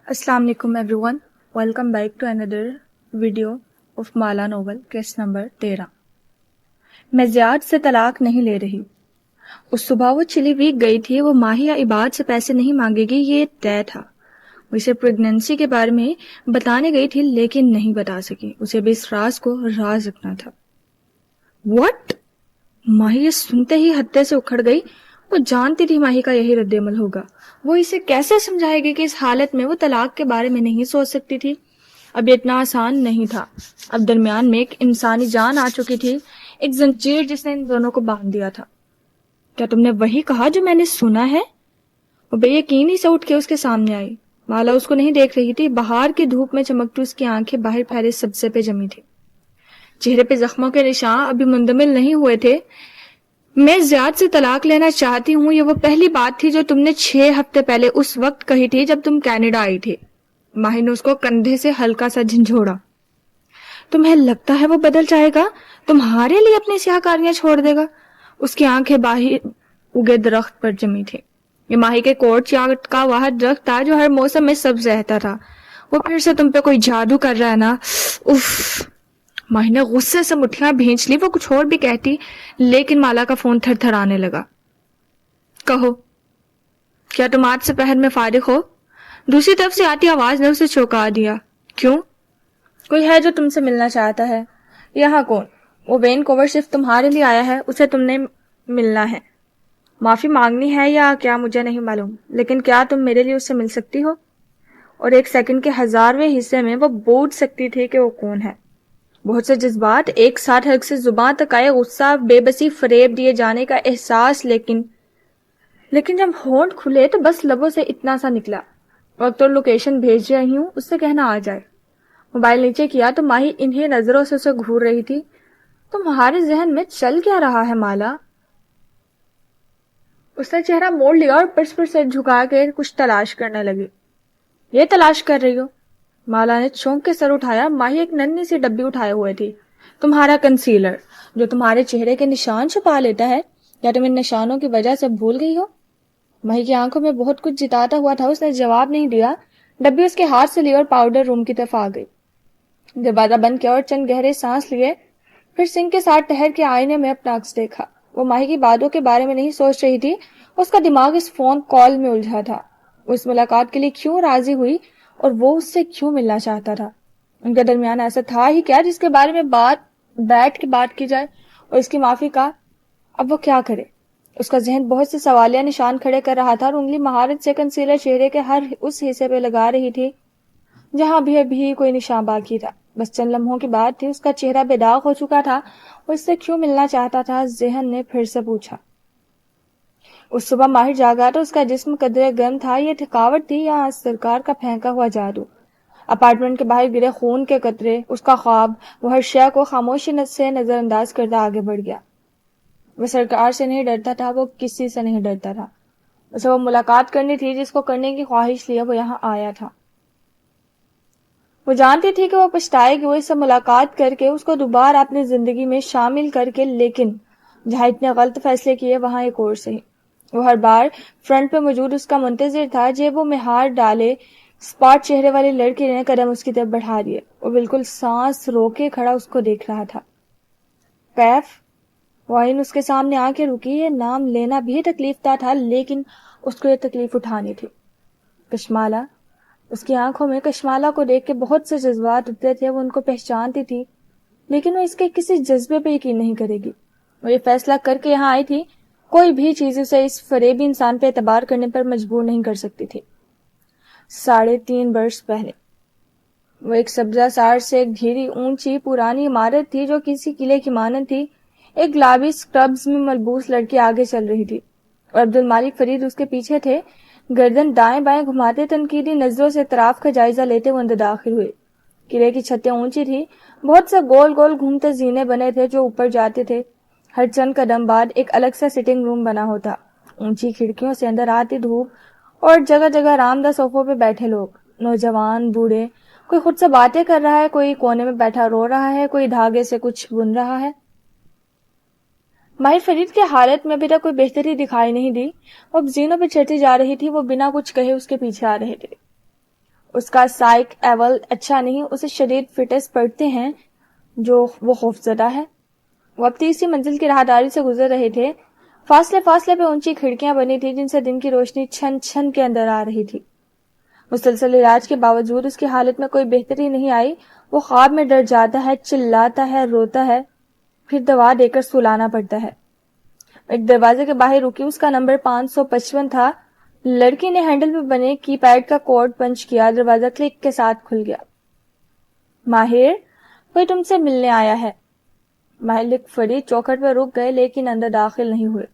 السلام علیکم every one, welcome back to اندر video of Mala novel case number 13۔ میں زیاد سے طلاق نہیں لے رہی۔ اس صبح وہ چلی ویک گئی تھی، وہ ماہی یا عباد سے پیسے نہیں مانگے گی، یہ طے تھا۔ وہ اسے پریگنینسی کے بارے میں بتانے گئی تھی لیکن نہیں بتا سکی، اسے بھی اس راز کو راز رکھنا تھا۔ واٹ؟ ماہی یہ سنتے ہی ہتے سے اکھڑ گئی۔ وہ جانتی تھی ماہی کا یہی رد عمل ہوگا۔ وہ اسے کیسے سمجھائے گی کہ اس حالت میں وہ طلاق کے بارے میں نہیں سوچ سکتی تھی؟ اب یہ اتنا آسان نہیں تھا۔ اب درمیان میں ایک انسانی جان آ چکی تھی، ایک زنجیر جس نے ان دونوں کو باندھ دیا تھا۔ کیا تم نے وہی کہا جو میں نے سنا ہے؟ وہ بے یقینی سے اٹھ کے اس کے سامنے آئی۔ مالا اس کو نہیں دیکھ رہی تھی، بہار کی دھوپ میں چمکتی اس کی آنکھیں باہر پھیلے سبزے پہ جمی تھی، چہرے پہ زخموں کے نشان ابھی مندمل نہیں ہوئے تھے۔ میں زیاد سے طلاق لینا چاہتی ہوں، یہ وہ پہلی بات تھی جو تم نے 6 ہفتے پہلے اس وقت کہی تھی جب تم کینیڈا آئی تھی۔ ماہی نے اس کو کندھے سے ہلکا سا جھنجھوڑا۔ تمہیں لگتا ہے وہ بدل جائے گا؟ تمہارے لیے اپنی سیاہ کاریاں چھوڑ دے گا؟ اس کی آنکھیں باہر اگے درخت پر جمی تھی۔ یہ ماہی کے کوٹ چاٹ کا وہ درخت تھا جو ہر موسم میں سبز رہتا تھا۔ وہ پھر سے تم پہ کوئی جادو کر رہا ہے نا؟ اف! ماہی نے غصے سے مٹھیاں بھینچ لی۔ وہ کچھ اور بھی کہتی لیکن مالا کا فون تھر تھر آنے لگا۔ کہو، کیا تم آج سے پہر میں فارغ ہو؟ دوسری طرف سے آتی آواز نے اسے چونکا دیا۔ کیوں؟ کوئی ہے جو تم سے ملنا چاہتا ہے۔ یہاں کون؟ وہ وین کوور صرف تمہارے لیے آیا ہے، اسے تم نے ملنا ہے۔ معافی مانگنی ہے یا کیا مجھے نہیں معلوم، لیکن کیا تم میرے لیے اس سے مل سکتی ہو؟ اور ایک سیکنڈ کے 1000ویں حصے میں وہ بوجھ سکتی تھی کہ وہ کون ہے۔ بہت سے جذبات ایک ساتھ حلق سے زباں تک آئے، غصہ، بے بسی، فریب دیے جانے کا احساس، لیکن جب ہونٹ کھلے تو بس لبوں سے اتنا سا نکلا، وقت اور لوکیشن بھیج رہی ہوں، اس سے کہنا آ جائے۔ موبائل نیچے کیا تو ماہی انہیں نظروں سے اسے گھور رہی تھی۔ تمہارے ذہن میں چل کیا رہا ہے مالا؟ اس نے چہرہ موڑ لیا اور پرس پر سر جھکا کے کچھ تلاش کرنے لگی۔ یہ تلاش کر رہی ہو؟ مالا نے چونک کے سر اٹھایا۔ ماہی ایک ننھی سی ڈبی اٹھائے ہوئے تھی۔ تمہارا کنسیلر جو تمہارے چہرے کے نشان چھپا لیتا ہے، کیا تم ان نشانوں کی وجہ سے بھول گئی ہو؟ ماہی کی آنکھوں میں بہت کچھ جتاتا ہوا تھا، اس نے جواب نہیں دیا۔ ڈبی اس کے ہاتھ سے لی اور پاؤڈر روم کی طرف آ گئی۔ دروازہ بند کیا اور چند گہرے سانس لیے، پھر سنک کے ساتھ ٹہر کے آئینے میں اپنا عکس دیکھا۔ وہ ماہی کی باتوں کے بارے میں نہیں سوچ رہی تھی، اس کا دماغ اس فون کال میں الجھا تھا۔ وہ اس ملاقات کے لیے کیوں راضی ہوئی اور وہ اس سے کیوں ملنا چاہتا تھا؟ ان کے درمیان ایسا تھا ہی کیا جس کے بارے میں بیٹھ کے بات کی جائے اور اس کی معافی کا؟ اب وہ کیا کرے؟ اس کا ذہن بہت سے سوالیہ نشان کھڑے کر رہا تھا اور انگلی مہارت سے کنسیلر چہرے کے ہر اس حصے پہ لگا رہی تھی جہاں بھی کوئی نشان باقی تھا۔ بس چند لمحوں کی بات تھی، اس کا چہرہ بے داغ ہو چکا تھا۔ وہ اس سے کیوں ملنا چاہتا تھا؟ ذہن نے پھر سے پوچھا۔ اس صبح ماہر جاگا تو اس کا جسم قدرے گرم تھا۔ یہ تھکاوٹ تھی یا سرکار کا پھینکا ہوا جادو؟ اپارٹمنٹ کے باہر گرے خون کے قطرے، اس کا خواب، وہ ہر شے کو خاموشی سے نظر انداز کرتا آگے بڑھ گیا۔ وہ سرکار سے نہیں ڈرتا تھا، وہ کسی سے نہیں ڈرتا تھا۔ اسے وہ ملاقات کرنی تھی جس کو کرنے کی خواہش لیے وہ یہاں آیا تھا۔ وہ جانتی تھی کہ وہ پچھتائے گی، وہ اس سے ملاقات کر کے اس کو دوبارہ اپنی زندگی میں شامل کر کے، لیکن جہاں اتنے غلط فیصلے کیے وہاں ایک اور صحیح۔ وہ ہر بار فرنٹ پہ موجود اس کا منتظر تھا، جیبوں میں ہاتھ ڈالے اسپاٹ چہرے والی لڑکی نے قدم اس کی طرف بڑھا دیے۔ وہ بالکل سانس روکے کھڑا اس کو دیکھ رہا تھا۔ کیف؟ وائن اس کے سامنے آ کے رکی۔ یہ نام لینا بھی تکلیف دہ تھا لیکن اس کو یہ تکلیف اٹھانی تھی۔ کشمالا؟ اس کی آنکھوں میں کشمالا کو دیکھ کے بہت سے جذبات اترے تھے۔ وہ ان کو پہچانتی تھی لیکن وہ اس کے کسی جذبے پہ یقین نہیں کرے گی۔ وہ یہ فیصلہ کر کے یہاں آئی تھی، کوئی بھی چیز اسے اس فریبی انسان پہ اعتبار کرنے پر مجبور نہیں کر سکتی تھی۔ 3.5 برس پہلے وہ ایک سبزہ سار سے ایک گھیری اونچی پرانی عمارت تھی جو کسی قلعے کی مانند تھی۔ ایک گلابی سکربز میں ملبوس لڑکی آگے چل رہی تھی اور عبدالمالک فرید اس کے پیچھے تھے۔ گردن دائیں بائیں گھماتے تنقیدی نظروں سے اطراف کا جائزہ لیتے وہ اندر داخل ہوئے۔ قلعے کی چھتیں اونچی تھی، بہت سے گول گول گھومتے زینے بنے تھے جو اوپر جاتے تھے۔ ہر چند قدم بعد ایک الگ سا سٹنگ روم بنا ہوتا۔ اونچی کھڑکیوں سے اندر آتی دھوپ اور جگہ جگہ آرام دہ صوفوں پہ بیٹھے لوگ، نوجوان، بوڑھے، کوئی خود سے باتیں کر رہا ہے، کوئی کونے میں بیٹھا رو رہا ہے، کوئی دھاگے سے کچھ بن رہا ہے۔ ماہر فرید کی حالت میں ابھی تک کوئی بہتری دکھائی نہیں دی۔ وہ اب زینوں پہ چڑھتی جا رہی تھی، وہ بنا کچھ کہے اس کے پیچھے آ رہے تھے۔ اس کا سائیک ایول اچھا نہیں، اسے شدید فٹس پڑتے ہیں جو وہ خوفزدہ ہے۔ وہ اب تیسری منزل کی راہداری سے گزر رہے تھے۔ فاصلے فاصلے پہ اونچی کھڑکیاں بنی تھی جن سے دن کی روشنی چھن چھن کے اندر آ رہی تھی۔ مسلسل علاج کے باوجود اس کی حالت میں کوئی بہتری نہیں آئی۔ وہ خواب میں ڈر جاتا ہے، چلاتا ہے، روتا ہے، پھر دوا دے کر سلانا پڑتا ہے۔ ایک دروازے کے باہر رکی، اس کا نمبر 555 تھا۔ لڑکی نے ہینڈل پہ بنے کی پیڈ کا کوڈ پنچ کیا، دروازہ کلک کے ساتھ کھل گیا۔ ماہر، کوئی تم سے ملنے آیا ہے۔ مالک فرید چوکھٹ پہ رک گئے لیکن اندر داخل نہیں ہوئے۔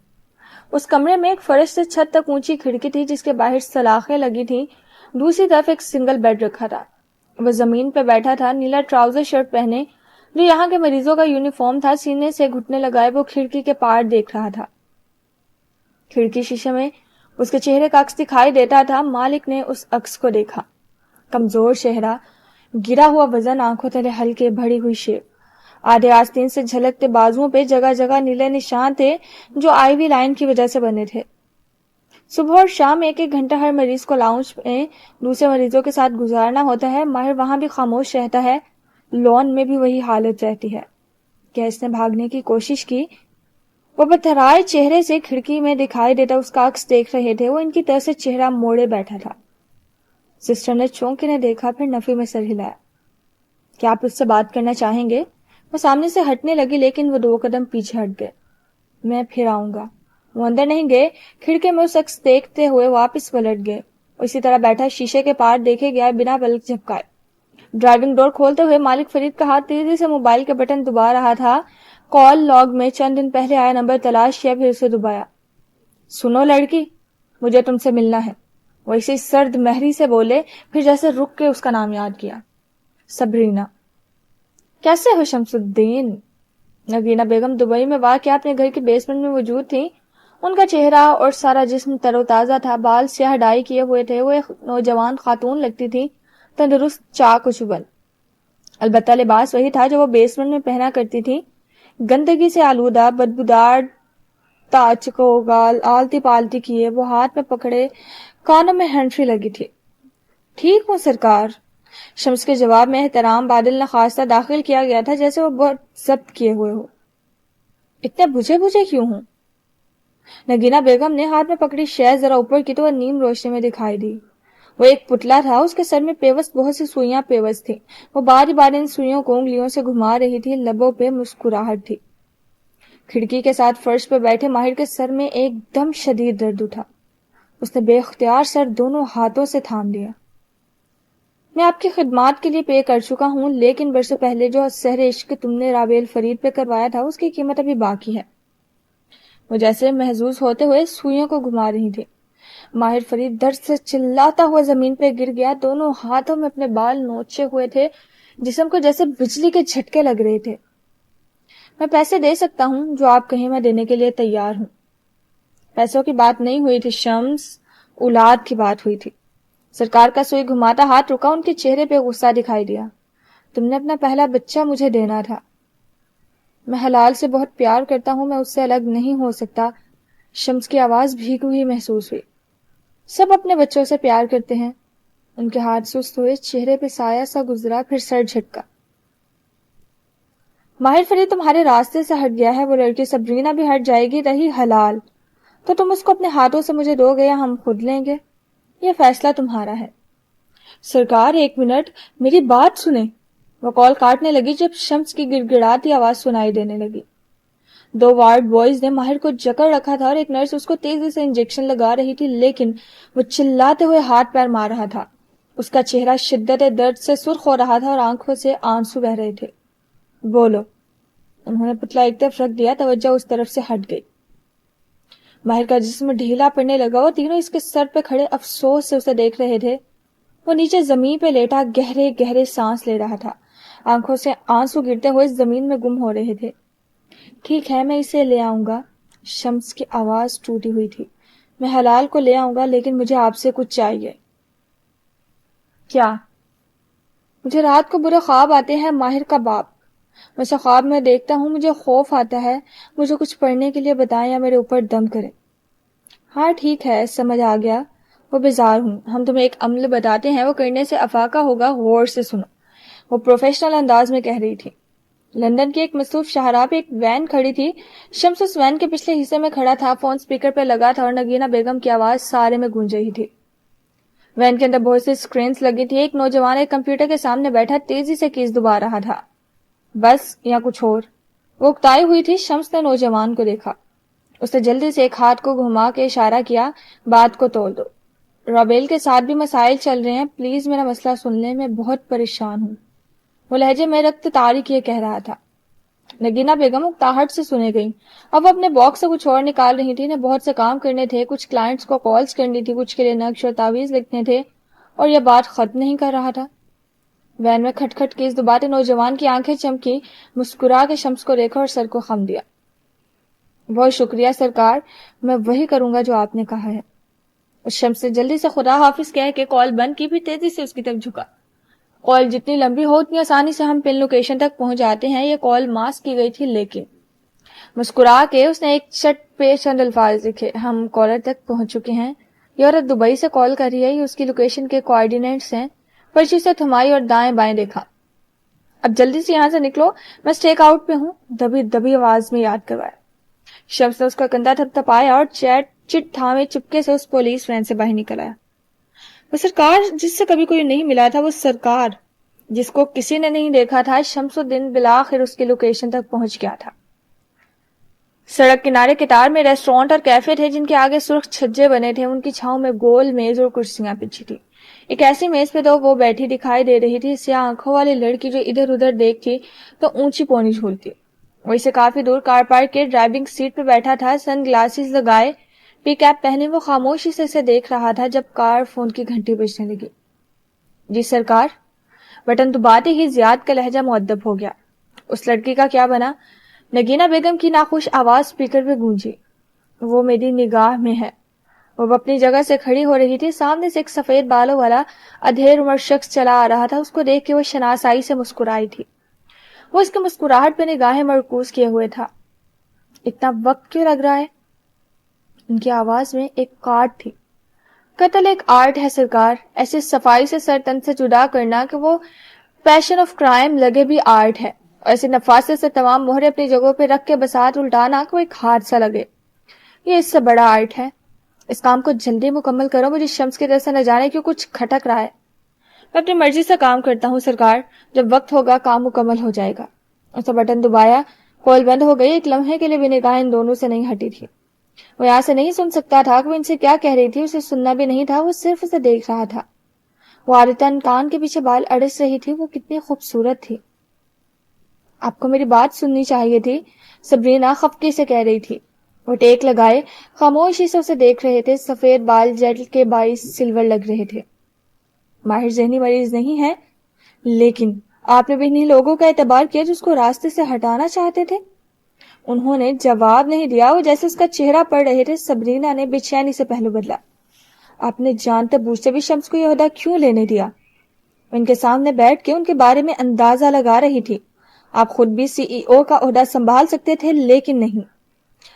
اس کمرے میں ایک فرش سے چھت تک اونچی کھڑکی تھی جس کے باہر سلاخیں لگی تھیں۔ دوسری طرف ایک سنگل بیڈ رکھا تھا۔ وہ زمین پہ بیٹھا تھا، نیلا ٹراؤزر شرٹ پہنے جو یہاں کے مریضوں کا یونیفارم تھا، سینے سے گھٹنے لگائے وہ کھڑکی کے پار دیکھ رہا تھا۔ کھڑکی شیشے میں اس کے چہرے کا عکس دکھائی دیتا تھا۔ مالک نے اس عکس کو دیکھا۔ کمزور چہرہ، گرا ہوا وزن، آنکھوں تلے ہلکے بڑھی ہوئی شیپ، آدھے آستین سے جھلکتے بازوؤں پہ جگہ جگہ نیلے نشان تھے جو آئی وی لائن کی وجہ سے بنے تھے۔ صبح اور شام ایک ایک گھنٹہ ہر مریض کو لاؤنج میں دوسرے مریضوں کے ساتھ گزارنا ہوتا ہے۔ ماہر وہاں بھی خاموش رہتا ہے، لون میں بھی وہی حالت رہتی ہے۔ کیا اس نے بھاگنے کی کوشش کی؟ وہ بتھرائے چہرے سے کھڑکی میں دکھائی دیتا اس کا عکس دیکھ رہے تھے۔ وہ ان کی طرف سے چہرہ موڑے بیٹھا تھا۔ سسٹر نے چونک انہیں دیکھا، پھر نفی میں سر ہلایا۔ کیا آپ اس سے بات کرنا چاہیں گے؟ وہ سامنے سے ہٹنے لگی لیکن وہ 2 قدم پیچھے ہٹ گئے۔ میں پھر آؤں گا۔ وہ اندر نہیں گئے، کھڑکی میں اس عکس دیکھتے ہوئے واپس پلٹ گئے۔ اسی طرح بیٹھا شیشے کے پار دیکھے گیا بنا پلک جھپکائے۔ ڈرائیونگ ڈور کھولتے ہوئے مالک فرید کا ہاتھ تیزی سے موبائل کے بٹن دبا رہا تھا۔ کال لاگ میں چند دن پہلے آیا نمبر تلاش کیا، پھر اسے دبایا۔ سنو لڑکی، مجھے تم سے ملنا ہے۔ وہ اسی سرد مہری سے بولے، پھر جیسے رک کے اس کا نام یاد کیا۔ سبرینا۔ کیسے ہو شمس الدین؟ نگینہ بیگم دبئی میں واقع اپنے گھر کے بیسمنٹ میں موجود تھیں۔ ان کا چہرہ اور سارا جسم تر و تازہ تھا، بال سیاہ ڈائی کیے ہوئے تھے۔ وہ ایک نوجوان خاتون لگتی تھی، تندرست، چاق و چوبل۔ البتہ لباس وہی تھا جو وہ بیسمنٹ میں پہنا کرتی تھی، گندگی سے آلودہ، بدبودار تاچ کو گال آلتی پالتی کیے۔ وہ ہاتھ میں پکڑے کانوں میں ہینڈفری لگی تھی۔ ٹھیک ہوں سرکار۔ شمس کے جواب میں احترام بادل نخواستہ داخل کیا گیا تھا، جیسے وہ بہت ضبط کیے ہوئے ہو۔ اتنے بجھے بجھے کیوں ہوں؟ نگینہ بیگم نے ہاتھ میں پکڑی شے ذرا اوپر کی تو وہ نیم روشنی میں دکھائی دی۔ وہ ایک پتلا تھا، اس کے سر میں پیوست بہت سی سوئیاں پیوست تھیں۔ وہ باری باری ان سوئیوں کو انگلیوں سے گھما رہی تھی، لبوں پہ مسکراہٹ تھی۔ کھڑکی کے ساتھ فرش پہ بیٹھے ماہر کے سر میں ایک دم شدید درد اٹھا۔ اس نے بے اختیار سر دونوں ہاتھوں سے تھام لیا۔ میں آپ کی خدمات کے لیے پے کر چکا ہوں، لیکن برسوں پہلے جو سحر عشق تم نے رابعہ فرید پہ کروایا تھا اس کی قیمت ابھی باقی ہے۔ وہ جیسے محظوظ ہوتے ہوئے سوئیوں کو گھما رہی تھی۔ ماہر فرید درد سے چلاتا ہوا زمین پہ گر گیا، دونوں ہاتھوں میں اپنے بال نوچے ہوئے تھے، جسم کو جیسے بجلی کے جھٹکے لگ رہے تھے۔ میں پیسے دے سکتا ہوں، جو آپ کہیں میں دینے کے لیے تیار ہوں۔ پیسوں کی بات نہیں ہوئی تھی شمس، اولاد کی بات ہوئی تھی۔ سرکار کا سوئی گھماتا ہاتھ رکا، ان کے چہرے پہ غصہ دکھائی دیا۔ تم نے اپنا پہلا بچہ مجھے دینا تھا۔ میں حلال سے بہت پیار کرتا ہوں، میں اس سے الگ نہیں ہو سکتا۔ شمس کی آواز بھیگی ہوئی محسوس ہوئی۔ سب اپنے بچوں سے پیار کرتے ہیں۔ ان کے ہاتھ سست ہوئے، چہرے پہ سایہ سا گزرا، پھر سر جھٹکا۔ ماہر فرید تمہارے راستے سے ہٹ گیا ہے، وہ لڑکی سبرینا بھی ہٹ جائے گی۔ رہی حلال تو تم اس کو اپنے ہاتھوں سے مجھے دو گے یا ہم خود لیں گے، یہ فیصلہ تمہارا ہے۔ سرکار ایک منٹ، میری بات سنیں۔ وہ کال کاٹنے لگی جب شمس کی گڑ گڑاتی آواز سنائی دینے لگی۔ 2 وارڈ بوائز نے ماہر کو جکڑ رکھا تھا اور ایک نرس اس کو تیزی سے انجیکشن لگا رہی تھی، لیکن وہ چلاتے ہوئے ہاتھ پیر مار رہا تھا۔ اس کا چہرہ شدت درد سے سرخ ہو رہا تھا اور آنکھوں سے آنسو بہہ رہے تھے۔ بولو۔ انہوں نے پتلا ایک طرف رکھ دیا، توجہ اس طرف سے ہٹ گئی۔ ماہر کا جسم ڈھیلا پڑنے لگا، وہ تینوں اس کے سر پہ کھڑے افسوس سے اسے دیکھ رہے تھے۔ وہ نیچے زمین پہ لیٹا گہرے گہرے سانس لے رہا تھا، آنکھوں سے آنسو گرتے ہوئے زمین میں گم ہو رہے تھے۔ ٹھیک ہے، میں اسے لے آؤں گا۔ شمس کی آواز ٹوٹی ہوئی تھی۔ میں حلال کو لے آؤں گا، لیکن مجھے آپ سے کچھ چاہیے۔ کیا؟ مجھے رات کو برے خواب آتے ہیں، ماہر کا باپ۔ میں اسے خواب میں دیکھتا ہوں، مجھے خوف آتا ہے۔ مجھے کچھ پڑھنے کے لیے بتائیں یا میرے اوپر دم کریں۔ ہاں ٹھیک ہے، سمجھ آ گیا۔ وہ بیزار ہوں، ہم تمہیں ایک عمل بتاتے ہیں، وہ کرنے سے افاقہ ہوگا، غور سے سنو، وہ پروفیشنل انداز میں کہہ رہی تھی۔ لندن کی ایک مصروف شاہراہ پہ ایک وین کھڑی تھی۔ شمس اس وین کے پچھلے حصے میں کھڑا تھا، فون سپیکر پہ لگا تھا اور نگینہ بیگم کی آواز سارے میں گونج رہی تھی۔ وین کے اندر بہت سی سکرینز لگی تھی، ایک نوجوان ایک کمپیوٹر کے سامنے بیٹھا تیزی سے کیز دبا رہا تھا۔ بس یا کچھ اور؟ وہ اکتائی ہوئی تھی۔ شمس نے نوجوان کو دیکھا، اس نے جلدی سے ایک ہاتھ کو گھما کے اشارہ کیا، بات کو تول دو، رابیل کے ساتھ بھی مسائل چل رہے ہیں، پلیز میرا مسئلہ سن لیں، میں بہت پریشان ہوں۔ وہ لہجے میں رکت تاریخ یہ کہہ رہا تھا۔ نگینہ بیگم اکتاہٹ سے سنے گئیں۔ اب وہ اپنے باکس سے کچھ اور نکال رہی تھی، انہیں بہت سے کام کرنے تھے، کچھ کلائنٹس کو کالز کرنی تھی، کچھ کے لیے نقش اور تعویذ لکھنے تھے، اور یہ بات ختم نہیں کر رہا تھا۔ وین میں کھٹ کھٹ کیس دباتے نوجوان کی آنکھیں چمکی، مسکرا کے شمس کو دیکھا اور سر کو خم دیا۔ بہت شکریہ سرکار، میں وہی کروں گا جو آپ نے کہا ہے۔ اس شمس نے جلدی سے خدا حافظ کہہ کے کال بند کی، بھی تیزی سے اس کی طرف جھکا۔ کال جتنی لمبی ہو اتنی آسانی سے ہم پن لوکیشن تک پہنچ جاتے ہیں، یہ کال ماسک کی گئی تھی، لیکن مسکرا کے اس نے ایک شٹ پہ چند الفاظ لکھے، ہم کالر تک پہنچ چکے ہیں، یہ عورت دبئی سے کال کر رہی ہے، یہ اس کی لوکیشن کے کوآرڈینیٹس ہیں۔ پرچی سے تھمائی اور دائیں بائیں دیکھا۔ اب جلدی سے یہاں سے نکلو، میں اسٹیک آؤٹ پہ ہوں، دبی دبی آواز میں یاد کروایا۔ شمس نے اس کا کندھا تھپ تھپایا اور چٹ تھامے چپکے سے اس پولیس وین سے باہر نکل آیا۔ وہ سرکار جس سے کبھی کوئی نہیں ملا تھا، وہ سرکار جس کو کسی نے نہیں دیکھا تھا، شمس الدین بالآخر اس کی لوکیشن تک پہنچ گیا تھا۔ سڑک کنارے قطار میں ریسٹورانٹ اور کیفے تھے جن کے آگے سرخ چھجے بنے تھے، ان کی چھاؤں میں گول میز اور کرسیاں بچھی تھی۔ ایک ایسی میز پہ تو وہ بیٹھی دکھائی دے رہی تھی، سیاہ آنکھوں والی لڑکی جو ادھر ادھر دیکھتی تو اونچی پونی جھولتی۔ وہیں سے کافی دور کار پارک کے ڈرائیونگ سیٹ پہ بیٹھا تھا، سن گلاسز لگائے، پی کیپ پہنے، وہ خاموشی سے اسے دیکھ رہا تھا جب کار فون کی گھنٹی بجنے لگی۔ جی سرکار۔ بٹن دباتے ہی زیاد کا لہجہ مؤدب ہو گیا۔ اس لڑکی کا کیا بنا؟ نگینہ بیگم کی ناخوش آواز اسپیکر پہ گونجی۔ وہ میری نگاہ میں ہے۔ وہ اپنی جگہ سے کھڑی ہو رہی تھی، سامنے سے ایک سفید بالوں والا ادھیر عمر شخص چلا آ رہا تھا، اس کو دیکھ کے وہ شناسائی سے مسکرائی تھی۔ وہ اس کے مسکراہٹ پہ نگاہیں مرکوز کیے ہوئے تھا۔ اتنا وقت کیوں لگ رہا ہے؟ ان کی آواز میں ایک کاٹ تھی۔ قتل ایک آرٹ ہے سرکار، ایسے صفائی سے سر تن سے جدا کرنا کہ وہ پیشن آف کرائم لگے بھی آرٹ ہے، ایسے نفاست سے تمام مہرے اپنی جگہوں پہ رکھ کے بساط الٹانا کہ وہ ایک حادثہ لگے، یہ اس سے بڑا آرٹ ہے۔ اس کام کو جلدی مکمل کرو، مجھے شمس کی طرف سے نہ جانے کیوں کچھ کھٹک رہا ہے۔ میں اپنی مرضی سے کام کرتا ہوں سرکار، جب وقت ہوگا کام مکمل ہو جائے گا۔ اس نے بٹن دبایا، کال بند ہو گئی۔ ایک لمحے کے لیے بھی نگاہ ان دونوں سے نہیں ہٹی تھی۔ وہ یہاں سے نہیں سن سکتا تھا کہ وہ ان سے کیا کہہ رہی تھی، اسے سننا بھی نہیں تھا، وہ صرف اسے دیکھ رہا تھا۔ وہ عادتاً کان کے پیچھے بال اڑس رہی تھی، وہ کتنی خوبصورت تھی۔ آپ کو میری بات سننی چاہیے تھی، سبرینا خفقے سے کہہ رہی تھی۔ وہ ٹیک لگائے خاموشی سے اسے دیکھ رہے تھے، سفید بال جیل کے باعث سلور لگ رہے تھے۔ ماہر ذہنی مریض نہیں ہے، لیکن آپ نے بھی انہیں لوگوں کا اعتبار کیا جو اس کو راستے سے ہٹانا چاہتے تھے۔ انہوں نے جواب نہیں دیا، وہ جیسے اس کا چہرہ پڑھ رہے تھے۔ سبرینا نے بے چینی سے پہلو بدلا۔ آپ نے جانتے بوجھتے بھی شمس کو یہ عہدہ کیوں لینے دیا؟ ان کے سامنے بیٹھ کے ان کے بارے میں اندازہ لگا رہی تھی۔ آپ خود بھی CEO کا عہدہ سنبھال سکتے تھے، لیکن نہیں۔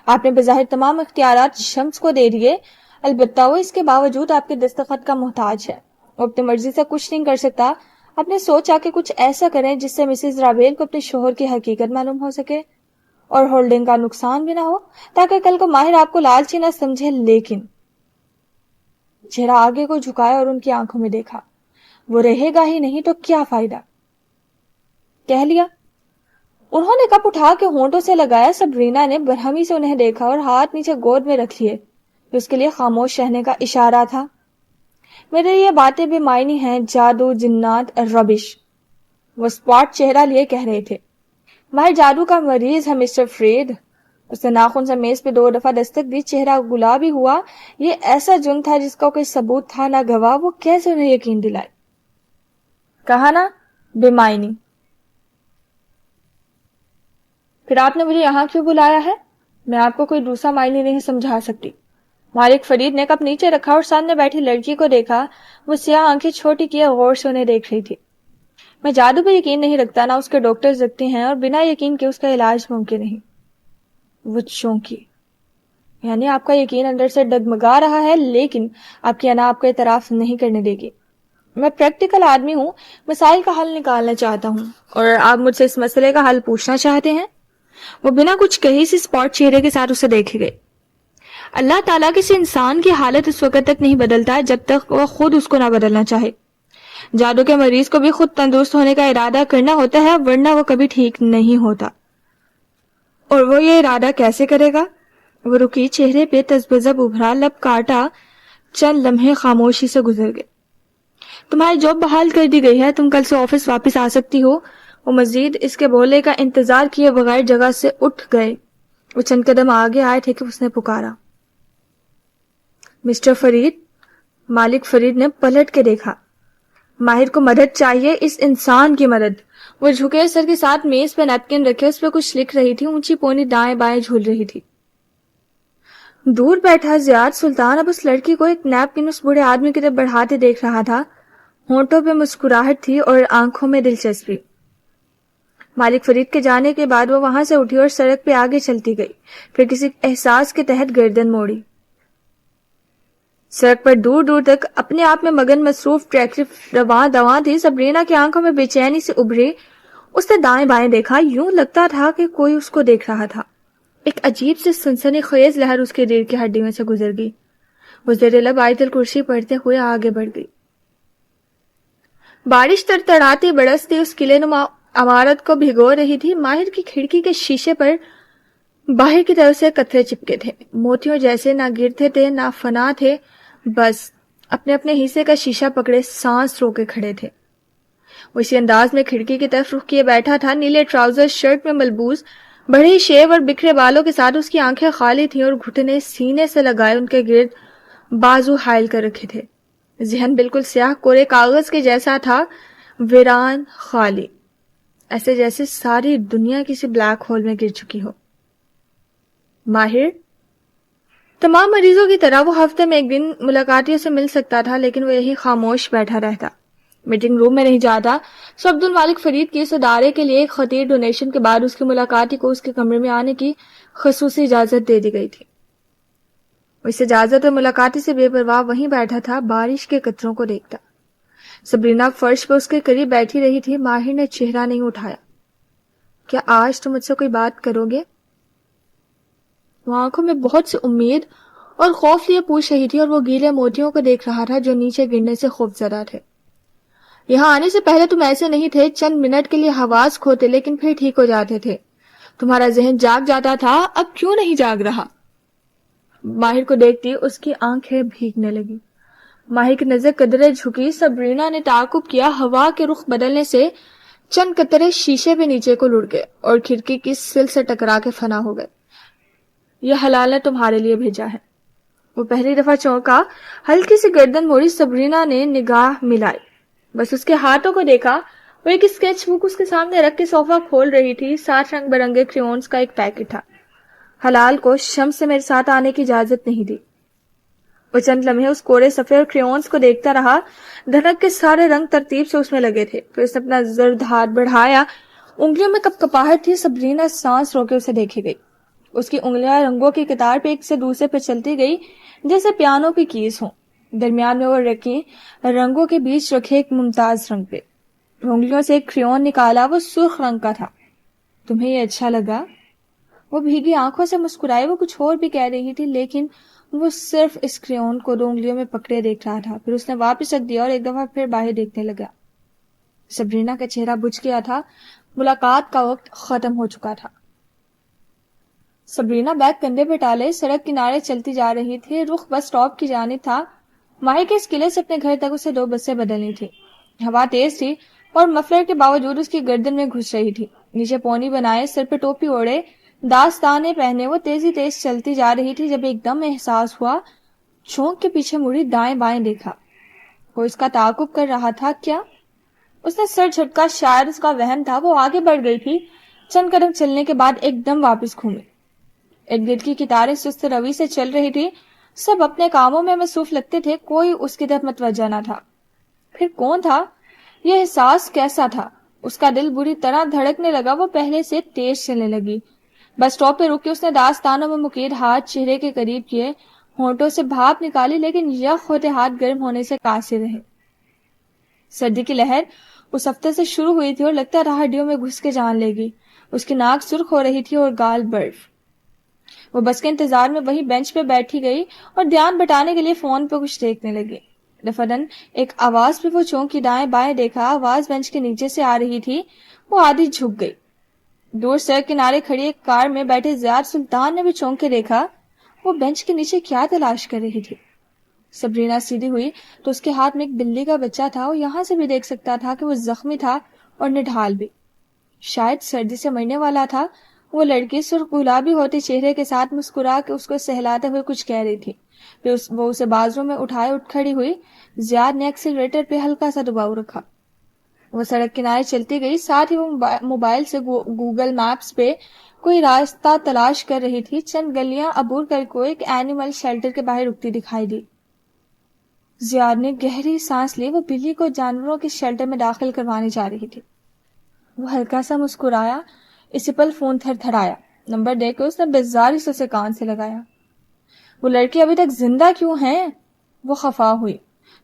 آپ نے بظاہر تمام اختیارات شمس کو دے دیے، البتہ وہ اس کے باوجود آپ کے دستخط کا محتاج ہے۔ وہ اپنی مرضی سے کچھ نہیں کر سکتا۔ آپ نے سوچا کہ کچھ ایسا کریں جس سے مسز رابیل کو اپنے شوہر کی حقیقت معلوم ہو سکے اور ہولڈنگ کا نقصان بھی نہ ہو، تاکہ کل کو ماہر آپ کو لالچی نہ سمجھے۔ لیکن چہرہ آگے کو جھکایا اور ان کی آنکھوں میں دیکھا۔ وہ رہے گا ہی نہیں تو کیا فائدہ؟ کہہ لیا۔ انہوں نے کپ اٹھا کے ہونٹوں سے لگایا۔ سبرینا نے برہمی سے انہیں دیکھا اور ہاتھ نیچے گود میں رکھ لیے، جو اس کے لیے خاموش رہنے کا اشارہ تھا۔ میرے یہ باتیں بے معنی ہیں، جادو، جنات، ربش، وہ اسپاٹ چہرہ لیے کہہ رہے تھے۔ ماہر جادو کا مریض ہے مسٹر فریڈ۔ اس نے ناخن سے میز پہ 2 دفعہ دستک دی، چہرہ گلابی ہوا۔ یہ ایسا جرم تھا جس کا کوئی ثبوت تھا نہ گواہ، وہ کیسے انہیں یقین دلائے؟ کہا نا بے معنی۔ پھر آپ نے مجھے یہاں کیوں بلایا ہے؟ میں آپ کو کوئی دوسرا معنی نہیں سمجھا سکتی۔ مالک فرید نے کپ نیچے رکھا اور سامنے بیٹھی لڑکی کو دیکھا۔ وہ سیاہ آنکھیں چھوٹی کیے غور سے انہیں دیکھ رہی تھی۔ میں جادو پہ یقین نہیں رکھتا، نہ اس کے ڈاکٹرز رکھتے ہیں، اور بنا یقین کے اس کا علاج ممکن نہیں۔ وہ چونکی۔ یعنی آپ کا یقین اندر سے ڈگمگا رہا ہے لیکن آپ کی انا آپ کو اعتراف نہیں کرنے دے گی. میں پریکٹیکل آدمی ہوں, مسائل کا حل نکالنا چاہتا ہوں اور آپ مجھ سے اس مسئلے کا حل پوچھنا چاہتے ہیں. وہ بنا کچھ کہی سی اسپاٹ چہرے کے ساتھ اسے دیکھے گئے. اللہ تعالیٰ کسی انسان کی حالت اس وقت تک نہیں بدلتا جب تک وہ خود اس کو نہ بدلنا چاہے. جادو کے مریض کو بھی خود تندرست ہونے کا ارادہ کرنا ہوتا ہے ورنہ وہ کبھی ٹھیک نہیں ہوتا. اور وہ یہ ارادہ کیسے کرے گا؟ وہ رکی, چہرے پہ تذبذب ابھرا, لب کاٹا, چند لمحے خاموشی سے گزر گئے. تمہاری جاب بحال کر دی گئی ہے, تم کل سے آفس واپس آ سکتی ہو. وہ مزید اس کے بولنے کا انتظار کیے بغیر جگہ سے اٹھ گئے. وہ چند قدم آگے آئے تھے کہ اس نے پکارا, مسٹر فرید. مالک فرید نے پلٹ کے دیکھا. ماہر کو مدد چاہیے, اس انسان کی مدد. وہ جھکے سر کے ساتھ میز پہ نیپکن رکھے اس پہ کچھ لکھ رہی تھی. اونچی پونی دائیں بائیں جھول رہی تھی. دور بیٹھا زیاد سلطان اب اس لڑکی کو ایک نیپکن اس بوڑھے آدمی کی طرف بڑھاتے دیکھ رہا تھا. ہونٹوں پہ مسکراہٹ تھی اور آنکھوں میں دلچسپی. مالک فرید کے جانے کے بعد وہ وہاں سے اٹھی اور سڑک پہ آگے چلتی گئی. پھر کسی احساس کے تحت گردن موڑی. سڑک پر دور دور تک اپنے آپ میں مگن مصروف ٹریکٹر رواں دواں تھی. سبرینا کی آنکھوں میں بے چینی سے ابھری. اس نے دائیں بائیں دیکھا, یوں لگتا تھا کہ کوئی اس کو دیکھ رہا تھا. ایک عجیب سے سنسنی خیز لہر اس کی ریڑھ کی ہڈی میں سے گزر گئی. وہ زیر لب آیت الکرسی پڑھتے ہوئے آگے بڑھ گئی. بارش تڑتڑاتی برستی اس قلعے نما عمارت کو بھگو رہی تھی. ماہر کی کھڑکی کے شیشے پر باہر کی طرف سے قطرے چپکے تھے, موتیوں جیسے. نہ گرتے تھے نہ فنا تھے, بس اپنے اپنے حصے کا شیشہ پکڑے سانس رو کے کھڑے تھے. وہ اسی انداز میں کھڑکی کی طرف رخ کیے بیٹھا تھا. نیلے ٹراؤزر شرٹ میں ملبوس, بڑے شیو اور بکھرے بالوں کے ساتھ اس کی آنکھیں خالی تھیں اور گھٹنے سینے سے لگائے ان کے گرد بازو حائل کر رکھے تھے. ذہن بالکل سیاہ کورے کاغذ کے جیسا تھا, ویران, خالی, ایسے جیسے ساری دنیا کسی بلیک ہول میں گر چکی ہو. ماہر تمام مریضوں کی طرح وہ ہفتے میں ایک دن ملاقاتیوں سے مل سکتا تھا, لیکن وہ یہی خاموش بیٹھا رہتا, میٹنگ روم میں نہیں جاتا. سو عبد المالک فرید کی اس ادارے کے لیے ایک خطیر ڈونیشن کے بعد اس کی ملاقاتی کو اس کے کمرے میں آنے کی خصوصی اجازت دے دی گئی تھی. اس اجازت اور ملاقاتی سے بے پرواہ وہیں بیٹھا تھا, بارش کے قطروں کو دیکھتا. سبرینا فرش پہ اس کے قریب بیٹھی رہی تھی. ماہر نے چہرہ نہیں اٹھایا. کیا آج تم مجھ سے کوئی بات کرو گے؟ وہ آنکھوں میں بہت سی امید اور خوف لیے پوچھ رہی تھی, اور وہ گیلے موتیوں کو دیکھ رہا تھا جو نیچے گرنے سے خوف زدہ تھے. یہاں آنے سے پہلے تم ایسے نہیں تھے. چند منٹ کے لیے حواس کھوتے لیکن پھر ٹھیک ہو جاتے تھے. تمہارا ذہن جاگ جاتا تھا, اب کیوں نہیں جاگ رہا؟ ماہر کو دیکھتی اس کی آنکھیں بھیگنے لگی. ماہر کی نظر قدرے جھکی. سبرینا نے تعاقب کیا. ہوا کے رخ بدلنے سے چند قطرے شیشے پہ نیچے کو لڑ گئے اور کھڑکی کی سل سے ٹکرا کے فنا ہو گئے. یہ حلال نے تمہارے لیے بھیجا ہے. وہ پہلی دفعہ چونکا, ہلکی سی گردن موڑی. سبرینا نے نگاہ ملائی, بس اس کے ہاتھوں کو دیکھا. وہ ایک اسکیچ بک اس کے سامنے رکھ کے صوفہ کھول رہی تھی. 7 رنگ برنگے کریونز کا ایک پیکٹ تھا. حلال کو شمس سے میرے ساتھ آنے کی اجازت نہیں دی. وہ چند لمحے اس کوڑے صفحے اور کریونز کو دیکھتا رہا. دھنک کے سارے رنگ ترتیب سے اس میں لگے تھے. پھر اس نے اپنا زرد ہاتھ بڑھایا. انگلیوں میں کپ کپاہٹ تھی. سبرینا سانس رو کے اسے دیکھے گئی. اس کی انگلیاں رنگوں کی قطار پہ ایک سے دوسرے پہ چلتی گئی جیسے پیانو کی کیز ہوں. درمیان میں وہ رکھی رنگوں کے بیچ رکھے ایک ممتاز رنگ پہ. انگلیوں سے ایک کریون نکالا. وہ سرخ رنگ کا تھا. تمہیں یہ اچھا لگا؟ وہ بھیگی آنکھوں سے مسکرائے. وہ کچھ اور بھی کہہ رہی تھی لیکن وہ صرف اس کریون کو 2 انگلیوں میں پکڑے دیکھ رہا تھا. پھر اس نے واپس رکھ دیا اور ایک دفعہ پھر باہر دیکھنے لگا. سبرینا کا چہرہ بجھ گیا تھا. ملاقات کا وقت ختم ہو چکا تھا. سبرینا بیگ کندھے پہ ٹالے سڑک کنارے چلتی جا رہی تھی. رخ بس اسٹاپ کی جانب تھا. ماہر کے اس قلعے سے اپنے گھر تک اسے 2 بسیں بدلنی تھی. ہوا تیز تھی اور مفلر کے باوجود اس کی گردن میں گھس رہی تھی. نیچے پونی بنائے, سر پہ ٹوپی اوڑے, داستانے پہنے وہ تیزی چلتی جا رہی تھی جب ایک دم احساس ہوا. چونک کے پیچھے مڑی, دائیں بائیں دیکھا. وہ اس کا تعاقب کر رہا تھا. کیا؟ اس نے سر جھٹکا. شاید اس کا وہم تھا. وہ آگے بڑھ گئی تھی. چند قدم چلنے کے بعد ایک دم واپس گھومی. ارد گرد کی قطاریں سست روی سے چل رہی تھی. سب اپنے کاموں میں مصروف لگتے تھے. کوئی اس کی طرف متوجہ نہ تھا. پھر کون تھا؟ یہ احساس کیسا تھا؟ اس کا دل بری طرح دھڑکنے لگا. وہ پہلے سے تیز چلنے لگی. بس اسٹاپ پہ رک کے اس نے داستانوں میں مکید ہاتھ چہرے کے قریب کیے، ہونٹوں سے بھاپ نکالی، لیکن یک ہوتے ہاتھ گرم ہونے سے قاصر رہے۔ سردی کی لہر اس ہفتے سے شروع ہوئی تھی اور لگتا رہا ہڈیوں میں گھس کے جان لے گی۔ اس کی ناک سرخ ہو رہی تھی اور گال برف۔ وہ بس کے انتظار میں وہی بینچ پہ بیٹھی گئی اور دھیان بٹانے کے لیے فون پہ کچھ دیکھنے لگی۔ دفعتاً ایک آواز پہ وہ چونکی، دائیں بائیں دیکھا، آواز بینچ کے نیچے سے آ رہی تھی۔ وہ آدھی جھک گئی۔ دور سڑک کنارے کھڑی ایک کار میں بیٹھے زیاد سلطان نے بھی چونک کے دیکھا۔ وہ بینچ کے نیچے کیا تلاش کر رہی تھی؟ سبرینا سیدھی ہوئی تو اس کے ہاتھ میں ایک بلی کا بچہ تھا۔ وہ یہاں سے بھی دیکھ سکتا تھا کہ وہ زخمی تھا اور نڈھال بھی، شاید سردی سے مرنے والا تھا۔ وہ لڑکی سرخ گلابی ہوتے چہرے کے ساتھ مسکرا کے اس کو سہلاتے ہوئے کچھ کہہ رہی تھی۔ پھر وہ اسے بازو میں اٹھائے اٹھ کھڑی ہوئی۔ زیاد نے ایکسیلریٹر پہ ہلکا سا دباؤ رکھا۔ وہ سڑک کنارے چلتی گئی، ساتھ ہی وہ موبائل سے گوگل میپس پہ کوئی راستہ تلاش کر رہی تھی۔ چند گلیاں عبور کر کو ایک اینیمل شیلٹر کے باہر رکتی دکھائی دی۔ زیاد نے گہری سانس لی۔ وہ بلی کو جانوروں کے شیلٹر میں داخل کروانے جا رہی تھی۔ وہ ہلکا سا مسکرایا، اسی پل فون تھر تھرایا۔ نمبر دے کے اس نے بیزاری سے اسے کان سے لگایا۔ وہ لڑکی ابھی تک زندہ کیوں ہیں؟ وہ خفا ہوئی۔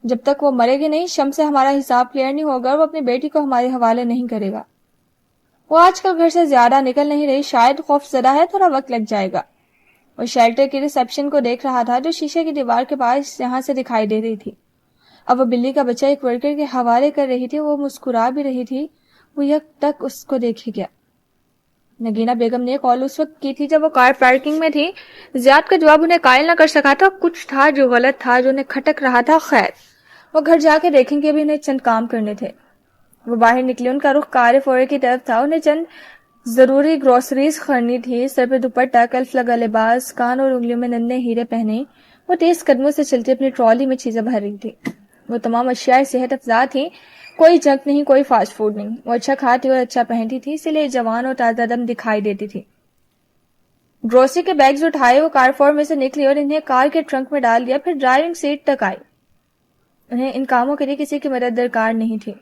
جب تک وہ مرے گی نہیں، شمس سے ہمارا حساب کلیئر نہیں ہوگا اور وہ اپنی بیٹی کو ہمارے حوالے نہیں کرے گا۔ وہ آج کل گھر سے زیادہ نکل نہیں رہی، شاید خوف زدہ ہے، تھوڑا وقت لگ جائے گا۔ وہ شیلٹر کی ریسپشن کو دیکھ رہا تھا جو شیشے کی دیوار کے پاس یہاں سے دکھائی دے رہی تھی۔ اب وہ بلی کا بچہ ایک ورکر کے حوالے کر رہی تھی۔ وہ مسکرا بھی رہی تھی۔ وہ یک تک اس کو دیکھ گیا۔ نگینہ بیگم نے کال اس وقت کی تھی جب وہ کار پارکنگ میں تھی۔ زیاد کا جواب انہیں قائل نہ کر سکا تھا، کچھ تھا جو غلط تھا، جو انہیں کھٹک رہا تھا۔ خیر، وہ گھر جا کے دیکھیں گے، بھی انہیں چند کام کرنے تھے۔ وہ باہر نکلی، ان کا رخ کار فورے کی طرف تھا۔ انہیں چند ضروری گروسریز خریدنی تھی۔ سر پہ دوپٹہ، کلف لگا لباس، کان اور انگلیوں میں ننھے ہیرے پہنے، وہ تیز قدموں سے چلتی اپنی ٹرالی میں چیزیں بھر رہی تھی۔ وہ تمام اشیاء صحت افزا تھیں، کوئی جنک نہیں، کوئی فاسٹ فوڈ نہیں۔ وہ اچھا کھاتی اور اچھا پہنتی تھی، اسی لیے جوان اور تازہ دم دکھائی دیتی تھی۔ گروسری کے بیگز اٹھائے وہ کار فور میں سے نکلی اور انہیں کار کے ٹرنک میں ڈال دیا، پھر ڈرائیونگ سیٹ تک آئی۔ انہیں ان کاموں کے لیے کسی کی مدد درکار نہیں تھی۔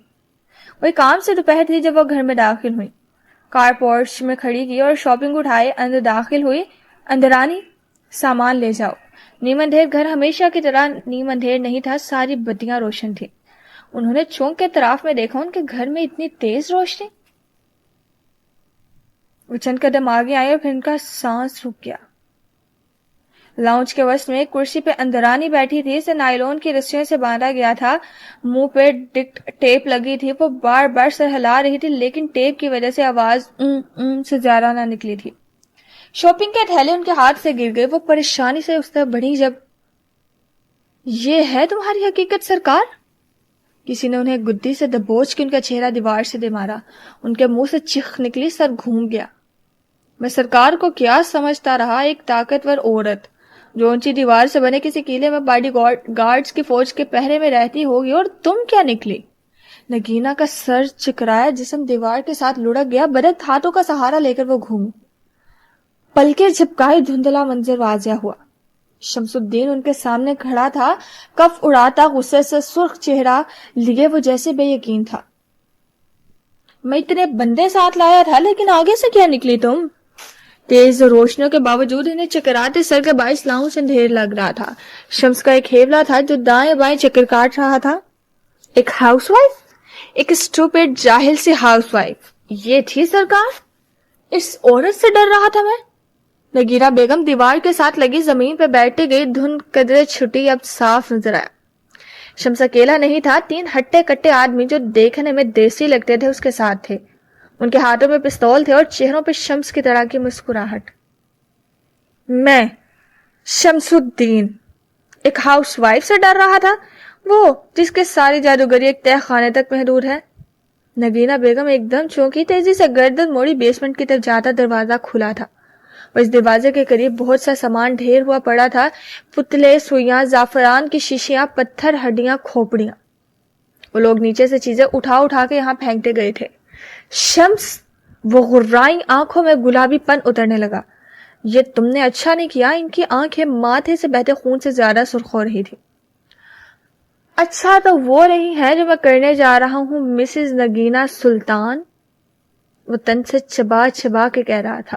وہی کام سے دوپہر تھی جب وہ گھر میں داخل ہوئی۔ کار پورچ میں کھڑی کی اور شاپنگ اٹھائے اندر داخل ہوئی۔ اندرانی، سامان لے جاؤ۔ نیم اندھیر گھر ہمیشہ کی طرح نیم اندھیر نہیں تھا، ساری بتیاں روشن تھی۔ انہوں نے چونک کے اطراف میں دیکھا، ان کے گھر میں اتنی تیز روشنی۔ وہ چند قدم آگے آئے اور پھر ان کا سانس رک گیا۔ لاؤنج کے وسط میں ایک کرسی پہ اندرانی بیٹھی تھی، اسے نائلون کی رسیوں سے باندھا گیا تھا، منہ پہ ٹیپ لگی تھی۔ وہ بار بار سر ہلا رہی تھی، لیکن ٹیپ کی وجہ سے آواز سے زیادہ نہ نکلی تھی۔ شاپنگ کے تھیلے ان کے ہاتھ سے گر گئے۔ وہ پریشانی سے اس طرف بڑھی جب یہ ہے تمہاری حقیقت سرکار؟ کسی نے انہیں گدی سے دبوچ کے ان کا چہرہ دیوار سے دے مارا۔ ان کے منہ سے چیخ نکلی، سر گھوم گیا۔ میں سرکار کو کیا سمجھتا رہا، ایک طاقتور عورت جو اونچی دیوار سے بنے کسی قلعے میں باڈی گارڈز کی فوج کے پہرے میں رہتی ہوگی، اور تم کیا نکلی؟ نگینہ کا سر چکرایا، جسم دیوار کے ساتھ لڑک گیا، بدن ہاتھوں کا سہارا لے کر وہ گھومی۔ پلکیں جھپکائی، دھندلا منظر واضح ہوا۔ شمس الدین ان کے سامنے کھڑا تھا، کف اڑاتا، غصے سے سرخ چہرہ لیے وہ جیسے بے یقین تھا۔ میں اتنے بندے ساتھ لایا تھا، لیکن آگے سے کیا نکلی تم؟ تیز روشنیوں کے باوجود انہیں چکراتے سر کے باعث لاؤنج اندھیر لگ رہا تھا۔ شمس کا ایک ہیولا تھا جو دائیں بائیں چکر کاٹ رہا تھا۔ ایک ہاؤس وائف، ایک اسٹوپڈ جاہل سی ہاؤس وائف، یہ تھی سرکار؟ اس عورت سے ڈر رہا تھا میں۔ نگینہ بیگم دیوار کے ساتھ لگی زمین پہ بیٹھے گئی، دھند قدرے چھٹی، اب صاف نظر آیا۔ شمس اکیلا نہیں تھا، 3 ہٹے کٹے آدمی جو دیکھنے میں دیسی لگتے تھے اس کے ساتھ تھے۔ ان کے ہاتھوں میں پستول تھے اور چہروں پہ شمس کی طرح کی مسکراہٹ۔ میں شمس الدین ایک ہاؤس وائف سے ڈر رہا تھا، وہ جس کے ساری جادوگری ایک تہہ خانے تک محدود ہے؟ نگینہ بیگم ایک دم چونکی، تیزی سے گردن موڑی، بیسمنٹ کی طرف جاتا دروازہ کھلا تھا۔ اور اس دروازے کے قریب بہت سا سامان ڈھیر ہوا پڑا تھا، پتلے، سوئیاں، زعفران کی شیشیاں، پتھر، ہڈیاں، کھوپڑیاں۔ وہ لوگ نیچے سے چیزیں اٹھا اٹھا کے یہاں پھینکتے گئے تھے۔ شمس، وہ غرائیں آنکھوں میں گلابی پن اترنے لگا۔ یہ تم نے اچھا نہیں کیا۔ ان کی آنکھیں ماتھے سے بہتے خون سے زیادہ سرخ ہو رہی تھی۔ اچھا تو وہ رہی ہے جو میں کرنے جا رہا ہوں مسز نگینہ سلطان، وہ تن سے چبا چبا کے کہہ رہا تھا۔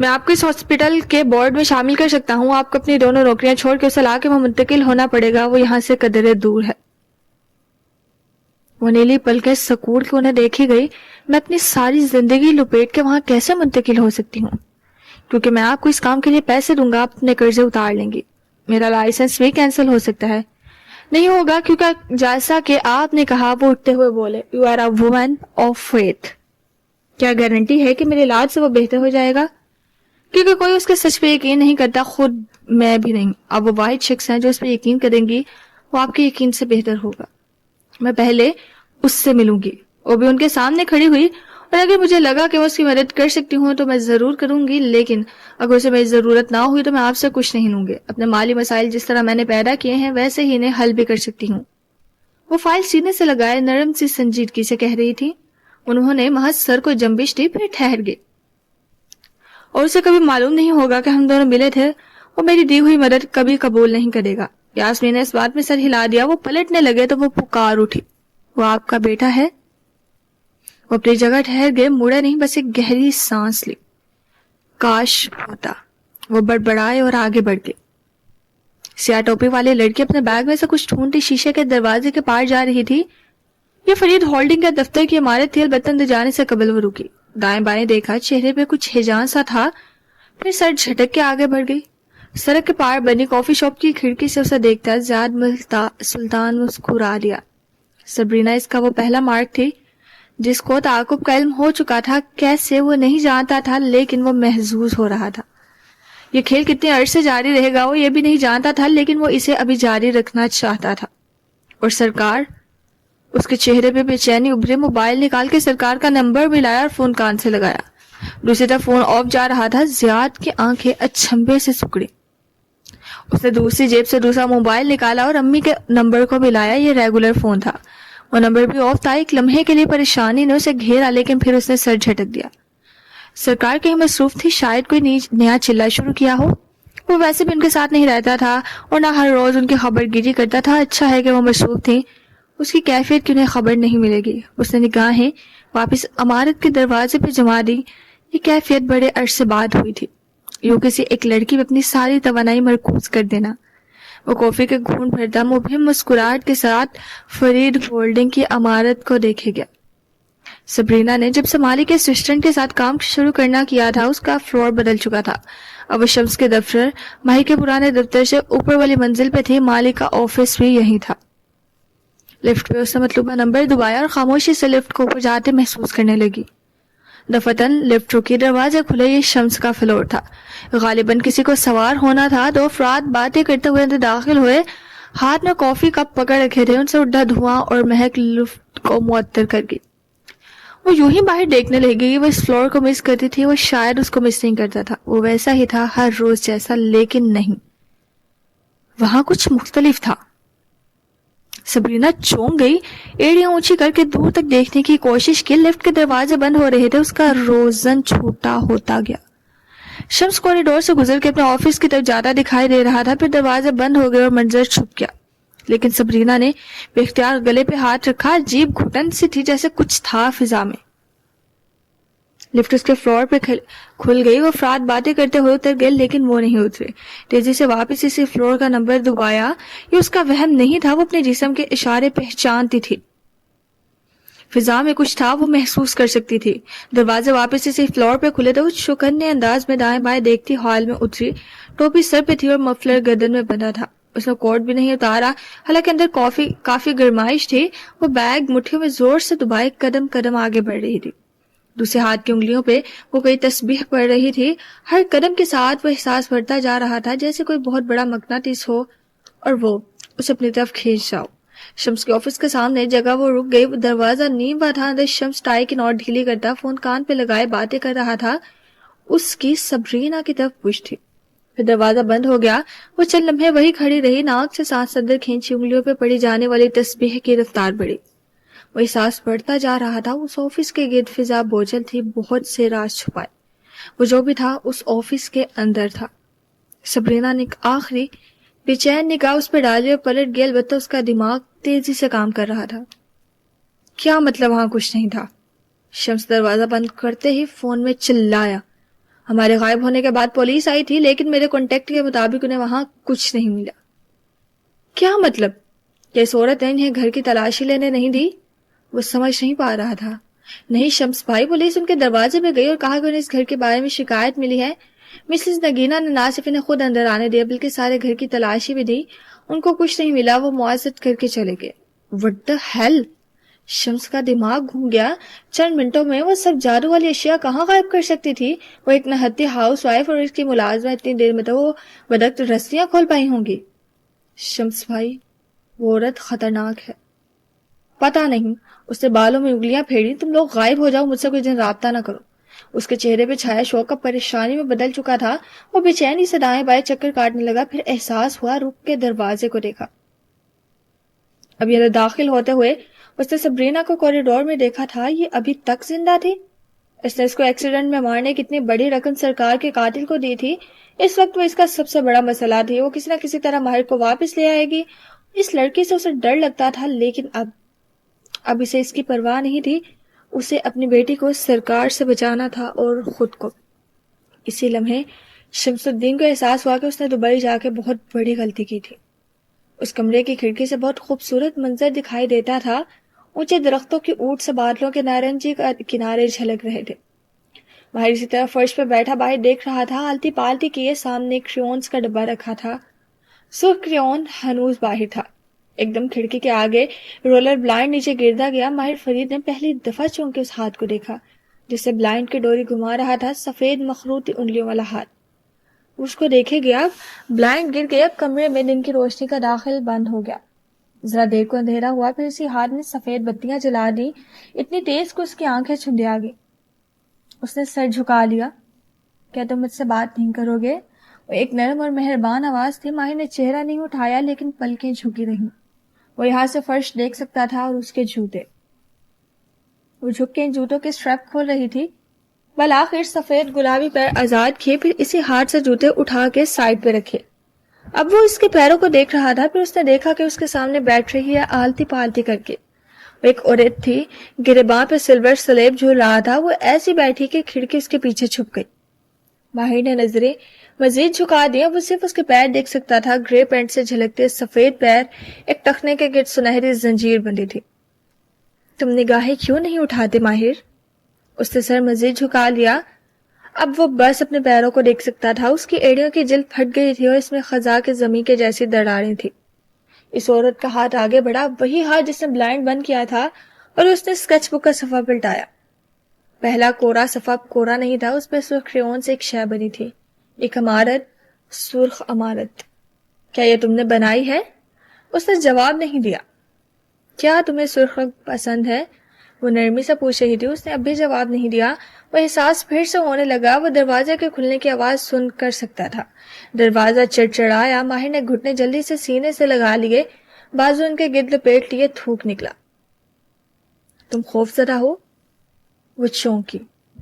میں آپ کو اس ہاسپٹل کے بورڈ میں شامل کر سکتا ہوں. آپ کو اپنی دونوں نوکریاں چھوڑ کے اس علاقے میں منتقل ہونا پڑے گا. وہ یہاں سے قدرے دور ہے. وہ نیلی پلکیں سکوڑ کے انہیں دیکھی گئی. میں اپنی ساری زندگی لپیٹ کے وہاں کیسے منتقل ہو سکتی ہوں؟ کیونکہ میں آپ کو اس کام کے لیے پیسے دوں گا, آپ اپنے قرضے اتار لیں گی. میرا لائسنس بھی کینسل ہو سکتا ہے. نہیں ہوگا, کیونکہ جیسا کہ آپ نے کہا. وہ اٹھتے ہوئے بولے, you are a woman of faith. کیا گارنٹی ہے کہ میرے علاج سے وہ بہتر ہو جائے گا؟ کیونکہ کوئی اس کے سچ پہ یقین نہیں کرتا, خود میں بھی نہیں. اب وہ واحد شخص ہیں جو اس پہ یقین کریں گی. وہ آپ کے یقین سے بہتر ہوگا. میں پہلے اس سے ملوں گی. وہ بھی ان کے سامنے کھڑی ہوئی. اور اگر مجھے لگا کہ میں اس کی مدد کر سکتی ہوں تو میں ضرور کروں گی, لیکن اگر اسے میری ضرورت نہ ہوئی تو میں آپ سے کچھ نہیں لوں گی. اپنے مالی مسائل جس طرح میں نے پیدا کیے ہیں ویسے ہی انہیں حل بھی کر سکتی ہوں. وہ فائل سینے سے لگائے نرم سی سنجیدگی سے کہہ رہی تھی. انہوں نے محض سر کو جنبش دی, پھر ٹھہر گئے. اور اسے کبھی معلوم نہیں ہوگا کہ ہم دونوں ملے تھے. وہ میری دی ہوئی مدد کبھی قبول نہیں کرے گا. یاسمین نے اس بات میں سر ہلا دیا. وہ پلٹنے لگے تو وہ پکار اٹھی, وہ آپ کا بیٹا ہے؟ وہ اپنی جگہ ٹھہر گئے, مڑے نہیں, بس ایک گہری سانس لی. کاش ہوتا. وہ بڑبڑائے اور آگے بڑھ گئے. سیاہ ٹوپی والی لڑکی اپنے بیگ میں سے کچھ ڈھونڈتی شیشے کے دروازے کے پار جا رہی تھی. یہ فرید ہولڈنگ کے دفتر کی عمارت تھی. البتہ اندر جانے سے قبل وہ رکی, دائیں بائیں دیکھا, چہرے پہ کچھ ہیجان سا تھا, پھر سر جھٹک کے آگے بڑھ گئی. سڑک کے پار بنی کافی شاپ کی کھڑکی سے اسے دیکھتا زیاد سلطان مسکرا دیا. سبرینا اس کا وہ پہلا مارک تھی جس کو تعاقب کا علم ہو چکا تھا. کیسے وہ نہیں جانتا تھا, لیکن وہ محظوظ ہو رہا تھا. یہ کھیل کتنے عرصے جاری رہے گا وہ یہ بھی نہیں جانتا تھا, لیکن وہ اسے ابھی جاری رکھنا چاہتا تھا. اور سرکار, اس کے چہرے پہ بے چینی ابھرے. موبائل نکال کے سرکار کا نمبر بھی لایا اور فون کان سے لگایا. دوسری طرف فون آف جا رہا تھا. زیاد کی آنکھیں اچھمبے سے سکڑی. اس نے دوسری جیب سے دوسرا موبائل نکالا اور امی کے نمبر کو ملایا. یہ ریگولر فون تھا, وہ نمبر بھی آف تھا. ایک لمحے کے لیے پریشانی نے اسے گھیرا, لیکن پھر اس نے سر جھٹک دیا. سرکار کہیں مصروف تھی, شاید کوئی نیا چلا شروع کیا ہو. وہ ویسے بھی ان کے ساتھ نہیں رہتا تھا اور نہ ہر روز ان کی خبر گیری کرتا تھا. اچھا ہے کہ وہ مصروف تھی, اس کی کیفیت کی انہیں خبر نہیں ملے گی. اس نے نگاہیں واپس عمارت کے دروازے پہ جما دی. یہ کیفیت بڑے عرصے بعد ہوئی تھی, یوں کسی ایک لڑکی میں اپنی ساری توانائی مرکوز کر دینا. وہ کافی کے گھونٹ بھرتا مبہم مسکراہٹ کے ساتھ فرید ہولڈنگ کی عمارت کو دیکھے گیا. سبرینا نے جب سے مالک کے اسسٹنٹ کے ساتھ کام شروع کرنا کیا تھا اس کا فلور بدل چکا تھا. اب وہ شمس کے دفتر ماہی کے پرانے دفتر سے اوپر والی منزل پہ تھی. مالک کا آفس بھی یہی تھا. لفٹ پہ اس نے مطلوبہ نمبر دبایا اور خاموشی سے لفٹ کو اوپر جاتے محسوس کرنے لگی. دفتن لفٹ رکی, دروازے کھلے. یہ شمس کا فلور تھا. غالباً کسی کو سوار ہونا تھا. دو افراد باتیں کرتے ہوئے اندر داخل ہوئے, ہاتھ میں کافی کپ پکڑ رکھے تھے. ان سے اٹھا دھواں اور مہک لفٹ کو معطر کر گئی. وہ یوں ہی باہر دیکھنے لگی. وہ اس فلور کو مس کرتی تھی, وہ شاید اس کو مس نہیں کرتا تھا. وہ ویسا ہی تھا ہر روز جیسا, لیکن نہیں, وہاں کچھ مختلف تھا. سبرینا چونک گئی, ایڑیاں اونچی کر کے دور تک دیکھنے کی کوشش کی. لفٹ کے دروازے بند ہو رہے تھے. اس کا روزن چھوٹا ہوتا گیا. شمس کوریڈور سے گزر کے اپنے آفس کی طرف جاتا دکھائی دے رہا تھا. پھر دروازے بند ہو گئے اور منظر چھپ گیا. لیکن سبرینا نے بے اختیار گلے پہ ہاتھ رکھا. عجیب گھٹن سی تھی, جیسے کچھ تھا فضا میں. لفٹ اس کے فلور پہ کھل گئی. وہ افراد باتیں کرتے ہوئے اتر گئے, لیکن وہ نہیں اترے. تیزی سے واپس اسی فلور کا نمبر دبایا. یہ اس کا وہم نہیں تھا, وہ اپنے جسم کے اشارے پہچانتی تھی. فضا میں کچھ تھا, وہ محسوس کر سکتی تھی. دروازے واپس اسی فلور پہ کھلے تھے. وہ چوکنے انداز میں دائیں بائیں دیکھتی ہال میں اتری. ٹوپی سر پہ تھی اور مفلر گردن میں بندھا تھا. اس نے کوٹ بھی نہیں اتارا, حالانکہ اندر کافی گرمائش تھی. وہ بیگ مٹھیوں میں زور سے دبائے قدم قدم آگے بڑھ رہی تھی. دوسرے ہاتھ کی انگلیوں پہ وہ کئی تسبیح پڑھ رہی تھی. ہر قدم کے ساتھ وہ احساس بڑھتا جا رہا تھا جیسے کوئی بہت بڑا مقناطیس ہو اور وہ اسے اپنی طرف کھینچ جاؤ. شمس کے آفس کے سامنے جگہ وہ رک گئی. دروازہ نیم با تھا. اندر شمس ٹائی کی نوٹ ڈھیلی کرتا, فون کان پہ لگائے باتیں کر رہا تھا. اس کی سبرینا کی طرف پوچھ تھی. پھر دروازہ بند ہو گیا. وہ چند لمحے وہی کھڑی رہی, ناک سے سانس اندر کھینچی. انگلیوں پہ پڑی جانے والی تسبیح کی رفتار بڑھی. وہ احساس بڑھتا جا رہا تھا. اس آفس کے گرد فضا بوجھل تھی, بہت سے راز چھپائے. وہ جو بھی تھا اس آفس کے اندر تھا. سبرینا نے آخری بے چین نگاہ اس پہ ڈالی اور پلٹ گئی. البتہ اس کا دماغ تیزی سے کام کر رہا تھا. کیا مطلب وہاں کچھ نہیں تھا؟ شمس دروازہ بند کرتے ہی فون میں چلایا, ہمارے غائب ہونے کے بعد پولیس آئی تھی لیکن میرے کانٹیکٹ کے مطابق انہیں وہاں کچھ نہیں ملا. کیا مطلب؟ کہ اس عورت نے انہیں گھر کی تلاشی لینے نہیں دی؟ وہ سمجھ نہیں پا رہا تھا. نہیں شمس بھائی، پولیس ان کے دروازے پہ گئی اور کہا کہ انہیں اس گھر کے بارے میں شکایت ملی ہے. مسز نگینہ نے نہ صرف انہیں خود اندر آنے دیا بلکہ سارے گھر کی تلاشی بھی دی. ان کو کچھ نہیں ملا. وہ معذرت کر کے چلے گئے. What the hell! شمس کا دماغ گھوم گیا. چند منٹوں میں وہ سب جادو والی اشیاء کہاں غائب کر سکتی تھی؟ وہ ایک نہتی ہاؤس وائف اور اس کی ملازمہ اتنی دیر میں تو وہ بدقت رسیاں کھول پائی ہوں گی. شمس بھائی، وہ عورت خطرناک ہے. پتا نہیں. اس نے بالوں میں انگلیاں پھیری. تم لوگ غائب ہو جاؤ، مجھ سے کوئی دن رابطہ نہ کرو. اس کے چہرے پہ چھایا شوق اب پریشانی میں بدل چکا تھا. وہ بے چینی سے دائیں بائیں چکر کاٹنے لگا. پھر احساس ہوا، رک کے دروازے کو دیکھا. اب یہ داخل ہوتے ہوئے اس نے سبرینا کو کوریڈور میں دیکھا تھا. یہ ابھی تک زندہ تھی. اس نے اس کو ایکسیڈنٹ میں مارنے کی اتنی بڑی رقم سرکار کے قاتل کو دی تھی. اس وقت وہ اس کا سب سے بڑا مسئلہ تھی. وہ کسی نہ کسی طرح ماہر کو واپس لے آئے گی. اس لڑکی سے اسے ڈر لگتا تھا لیکن اب اسے اس کی پرواہ نہیں تھی. اسے اپنی بیٹی کو سرکار سے بچانا تھا اور خود کو. اسی لمحے شمس الدین کو احساس ہوا کہ اس نے دبئی جا کے بہت بڑی غلطی کی تھی. اس کمرے کی کھڑکی سے بہت خوبصورت منظر دکھائی دیتا تھا. اونچے درختوں کی اوٹ سے بادلوں کے نارنجی کنارے جھلک رہے تھے. ماہر اسی طرح فرش پہ بیٹھا باہر دیکھ رہا تھا. آلتی پالتی کیے سامنے کریونز کا ڈبہ رکھا تھا. سرخ کریون ہنوز باہر تھا. ایک دم کھڑکی کے آگے رولر بلائنڈ نیچے گردا گیا. ماہر فرید نے پہلی دفعہ چونک کے اس ہاتھ کو دیکھا جسے بلائنڈ کی ڈوری گھما رہا تھا. سفید مخروطی انگلیوں والا ہاتھ. اس کو دیکھے گیا. بلائنڈ گر گیا. کمرے میں دن کی روشنی کا داخل بند ہو گیا. ذرا دیر کو اندھیرا ہوا. پھر اسی ہاتھ نے سفید بتیاں جلا دی اتنی تیز کہ اس کی آنکھیں چھندیا گئی. اس نے سر جھکا لیا. کیا تم مجھ سے بات نہیں کرو گے؟ وہ ایک نرم اور مہربان آواز تھی. ماہر نے چہرہ نہیں اٹھایا لیکن پلکیں جھکی رہیں. وہ یہاں سے فرش دیکھ سکتا تھا اور اس کے جوتے. وہ جھک کے ان جوتوں کے اسٹریپ کھول رہی تھی. بالآخر سفید گلابی پیر آزاد کیے. پھر اسی ہاتھ سے جوتے اٹھا کے سائڈ پہ رکھے. اب وہ اس کے پیروں کو دیکھ رہا تھا. پھر اس نے دیکھا کہ اس کے سامنے بیٹھ رہی ہے آلتی پالتی کر کے. وہ ایک عورت تھی. گریباں پہ سلور سلیب جھول رہا تھا. وہ ایسی بیٹھی کہ کھڑکی اس کے پیچھے چھپ گئی. ماہر نے نظریں مزید جھکا دیا. وہ صرف اس کے پیر دیکھ سکتا تھا. گرے پینٹ سے جھلکتے سفید پیر ایک ٹخنے کے گرد سنہری زنجیر بندھی تھی. تم نگاہیں کیوں نہیں اٹھاتے ماہر؟ اس نے سر مزید جھکا لیا. اب وہ بس اپنے پیروں کو دیکھ سکتا تھا. اس کی ایڑیوں کی جلد پھٹ گئی تھی اور اس میں خزاں کے زمین کے جیسی دراڑیں تھی. اس عورت کا ہاتھ آگے بڑھا. وہی ہاتھ جس نے بلائنڈ بند کیا تھا اور اس نے اسکیچ بک کا صفحہ پلٹایا. پہلا کوڑا صفحہ کوڑا نہیں تھا. اس پہ سرخ کریون سے ایک شے بنی تھی. ایک عمارت. سرخ عمارت. کیا یہ تم نے بنائی ہے؟ اس نے جواب نہیں دیا. کیا تمہیں سرخ رنگ پسند ہے؟ وہ نرمی سے پوچھ رہی تھی. اس نے اب بھی جواب نہیں دیا. وہ احساس پھر سے ہونے لگا. وہ دروازے کے کھلنے کی آواز سن کر سکتا تھا. دروازہ چڑچڑایا. ماہر نے گھٹنے جلدی سے سینے سے لگا لیے. بازو ان کے گرد لپیٹ لیے. تھوک نکلا. تم خوف زدہ ہو؟ وہ چونکی.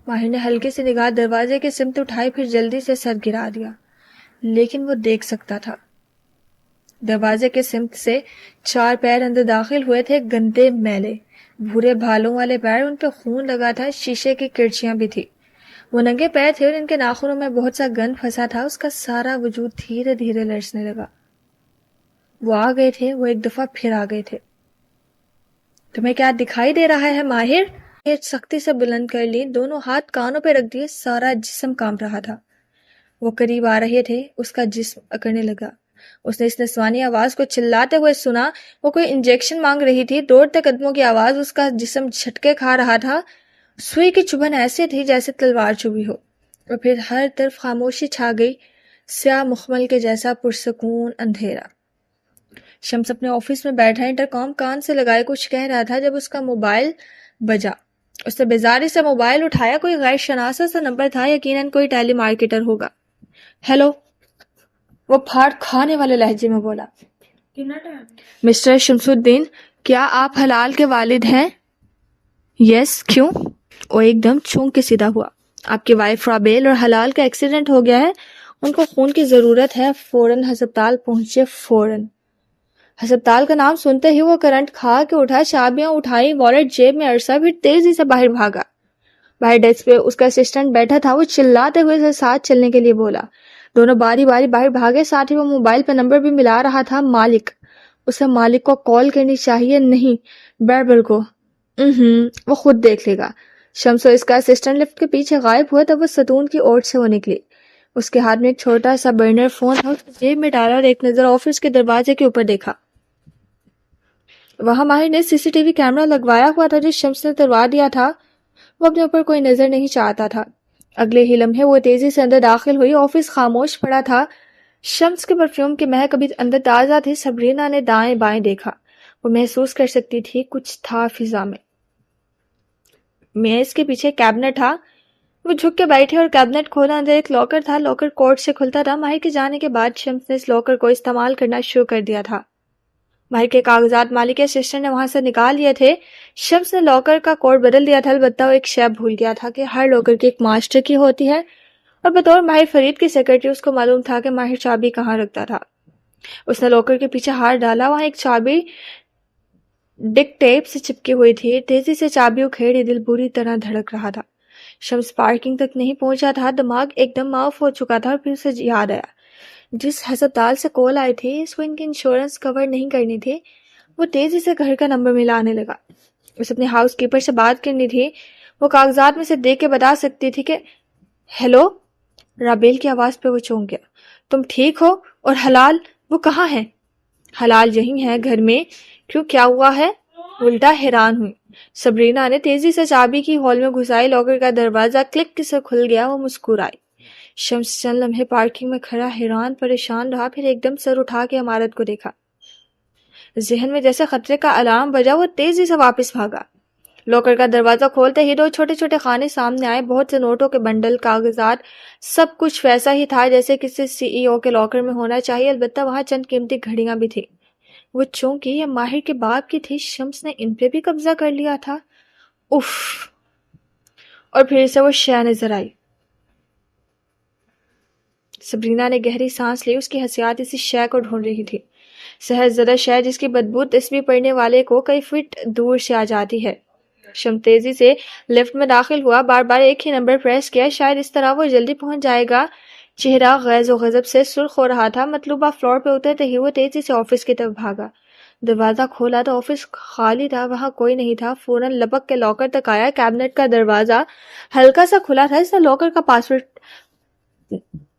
ماہر نے ہلکی سی نگاہ دروازے کی سمت اٹھائی. پھر جلدی سے سر گرا دیا. لیکن وہ دیکھ سکتا تھا. دروازے کے سمت سے 4 پیر اندر داخل ہوئے تھے. گندے میلے بھورے بھالوں والے پیر. ان پہ خون لگا تھا. شیشے کی کرچیاں بھی تھی. وہ ننگے پیر تھے اور ان کے ناخنوں میں بہت سا گند پھنسا تھا. اس کا سارا وجود دھیرے دھیرے لرزنے لگا. وہ آ گئے تھے. وہ ایک دفعہ پھر آ گئے تھے. تمہیں کیا دکھائی دے رہا ہے ماہر؟ سختی سے بلند کر لی. دونوں ہاتھ کانوں پہ رکھ دیے. سارا جسم کانپ رہا تھا. وہ قریب آ رہے تھے. اس کا جسم اکڑنے لگا. اس نے اس نسوانی آواز کو چلاتے ہوئے سنا. وہ کوئی انجیکشن مانگ رہی تھی. دوڑتے قدموں کی آواز. اس کا جسم جھٹکے کھا رہا تھا. سوئی کی چبھن ایسی تھی جیسے تلوار چبھی ہو. اور پھر ہر طرف خاموشی چھا گئی. سیاہ مخمل کے جیسا پرسکون اندھیرا. شمس اپنے آفس میں بیٹھا انٹرکام کان سے لگائے کچھ کہہ رہا تھا جب اس کا موبائل بجا. اس نے بیزاری سے موبائل اٹھایا. کوئی غیر شناسا سا نمبر تھا. یقیناً کوئی ٹیلی مارکیٹر ہوگا. ہیلو. وہ پھاڑ کھانے والے لہجے میں بولا. مسٹر شمس الدین، کیا آپ حلال کے والد ہیں؟ یس. کیوں؟ وہ ایک دم چونک کے سیدھا ہوا. آپ کی وائف رابیل اور حلال کا ایکسیڈنٹ ہو گیا ہے. ان کو خون کی ضرورت ہے. فوراً ہسپتال پہنچے. فوراً. ہسپتال کا نام سنتے ہی وہ کرنٹ کھا کے اٹھا. چابیاں اٹھائی. والیٹ جیب میں عرصہ پھر تیزی سے باہر بھاگا. باہر ڈیسک پہ اس کا اسسٹنٹ بیٹھا تھا، وہ چلاتے ہوئے اسے ساتھ چلنے کے لیے بولا۔ دونوں باری باری باہر بھاگے، ساتھ ہی وہ موبائل پہ نمبر بھی ملا رہا تھا۔ مالک، اسے مالک کو کال کرنی چاہیے، نہیں بیربل کو، وہ خود دیکھ لے گا۔ شمس و اس کا اسسٹنٹ لفٹ کے پیچھے غائب ہوا تب وہ ستون کی اوٹ سے وہ نکلی۔ اس کے ہاتھ میں ایک چھوٹا سا برنر فون تھا، اس کو جیب میں ڈالا اور ایک نظر آفس کے دروازے کے اوپر دیکھا۔ وہاں ماہر نے سی سی ٹی وی کیمرہ لگوایا ہوا تھا جو شمس نے تروا دیا تھا۔ وہ اپنے اوپر کوئی نظر نہیں چاہتا تھا۔ اگلے ہی لمحے وہ تیزی سے اندر داخل ہوئی۔ آفس خاموش پڑا تھا۔ شمس کے پرفیوم کی مہک ابھی اندر تازہ تھی۔ سبرینا نے دائیں بائیں دیکھا، وہ محسوس کر سکتی تھی کچھ تھا فضا میں۔ میز کے پیچھے کیبنٹ تھا، وہ جھک کے بیٹھے اور کیبنٹ کھولا۔ اندر ایک لاکر تھا، لاکر کوڈ سے کھلتا تھا۔ ماہر کے جانے کے بعد شمس نے اس لاکر کو استعمال کرنا شروع کر دیا تھا۔ ماہر کے کاغذات مالک کے اسسٹنٹ نے وہاں سے نکال لیے تھے۔ شمس نے لاکر کا کوڈ بدل دیا تھا، البتہ وہ ایک شے بھول گیا تھا کہ ہر لاکر کی ایک ماسٹر کی ہوتی ہے، اور بطور ماہر فرید کی سیکرٹری اس کو معلوم تھا کہ ماہر چابی کہاں رکھتا تھا۔ اس نے لاکر کے پیچھے ہاتھ ڈالا، وہاں ایک چابی ڈک ٹیپ سے چپکی ہوئی تھی۔ تیزی سے چابی اکھیڑی، دل بری طرح دھڑک رہا تھا۔ شمس پارکنگ تک نہیں پہنچا تھا، دماغ ایک دم معاف ہو چکا تھا، اور پھر اسے یاد آیا جس ہسپتال سے کال آئی تھی اس کو ان کی انشورنس کور نہیں کرنی تھی۔ وہ تیزی سے گھر کا نمبر ملانے لگا، اسے اپنے ہاؤس کیپر سے بات کرنی تھی۔ وہ کاغذات میں سے دیکھ کے بتا سکتی تھی کہ ہیلو۔ رابیل کی آواز پہ وہ چونک گیا۔ تم ٹھیک ہو؟ اور حلال وہ کہاں ہے؟ حلال یہی ہے گھر میں۔ کیوں، کیا ہوا ہے؟ الٹا حیران ہوئی۔ سبرینا نے تیزی سے چابی کی ہال میں گھسائی، لاکر کا دروازہ کلک سے کھل گیا۔ وہ مسکرائی۔ شمس چند لمحے پارکنگ میں کھڑا حیران پریشان رہا، پھر ایک دم سر اٹھا کے عمارت کو دیکھا۔ ذہن میں جیسے خطرے کا الارم بجا، وہ تیزی سے واپس بھاگا۔ لاکر کا دروازہ کھولتے ہی دو چھوٹے چھوٹے خانے سامنے آئے، بہت سے نوٹوں کے بنڈل، کاغذات، سب کچھ ویسا ہی تھا جیسے کسی سی ای او کے لاکر میں ہونا چاہیے، البتہ وہاں چند قیمتی گھڑیاں بھی تھیں۔ وہ چونکہ یہ ماہر کے باپ کی تھی، شمس نے ان پہ بھی قبضہ کر لیا تھا۔ اف! اور پھر سے وہ شے نظر آئی۔ سبرینا نے گہری سانس لی، اس کی حسیات اسی شے کو ڈھونڈ رہی تھی، صحت زدہ شے جس کی بدبو تسبیح پڑھنے والے کو کئی فٹ دور سے آ جاتی ہے۔ شمس تیزی سے لفٹ میں داخل ہوا، بار بار ایک ہی نمبر پریس کیا، شاید اس طرح وہ جلدی پہنچ جائے گا۔ چہرہ غیظ و غضب سے سرخ ہو رہا تھا۔ مطلوبہ فلور پہ اترتے ہی وہ تیزی سے آفس کی طرف بھاگا۔ دروازہ کھولا تو آفس خالی تھا، وہاں کوئی نہیں تھا۔ فوراً لپک کے لاکر تک آیا۔ کیبنٹ کا دروازہ ہلکا سا کھلا تھا، اس نے لاکر کا پاسورڈ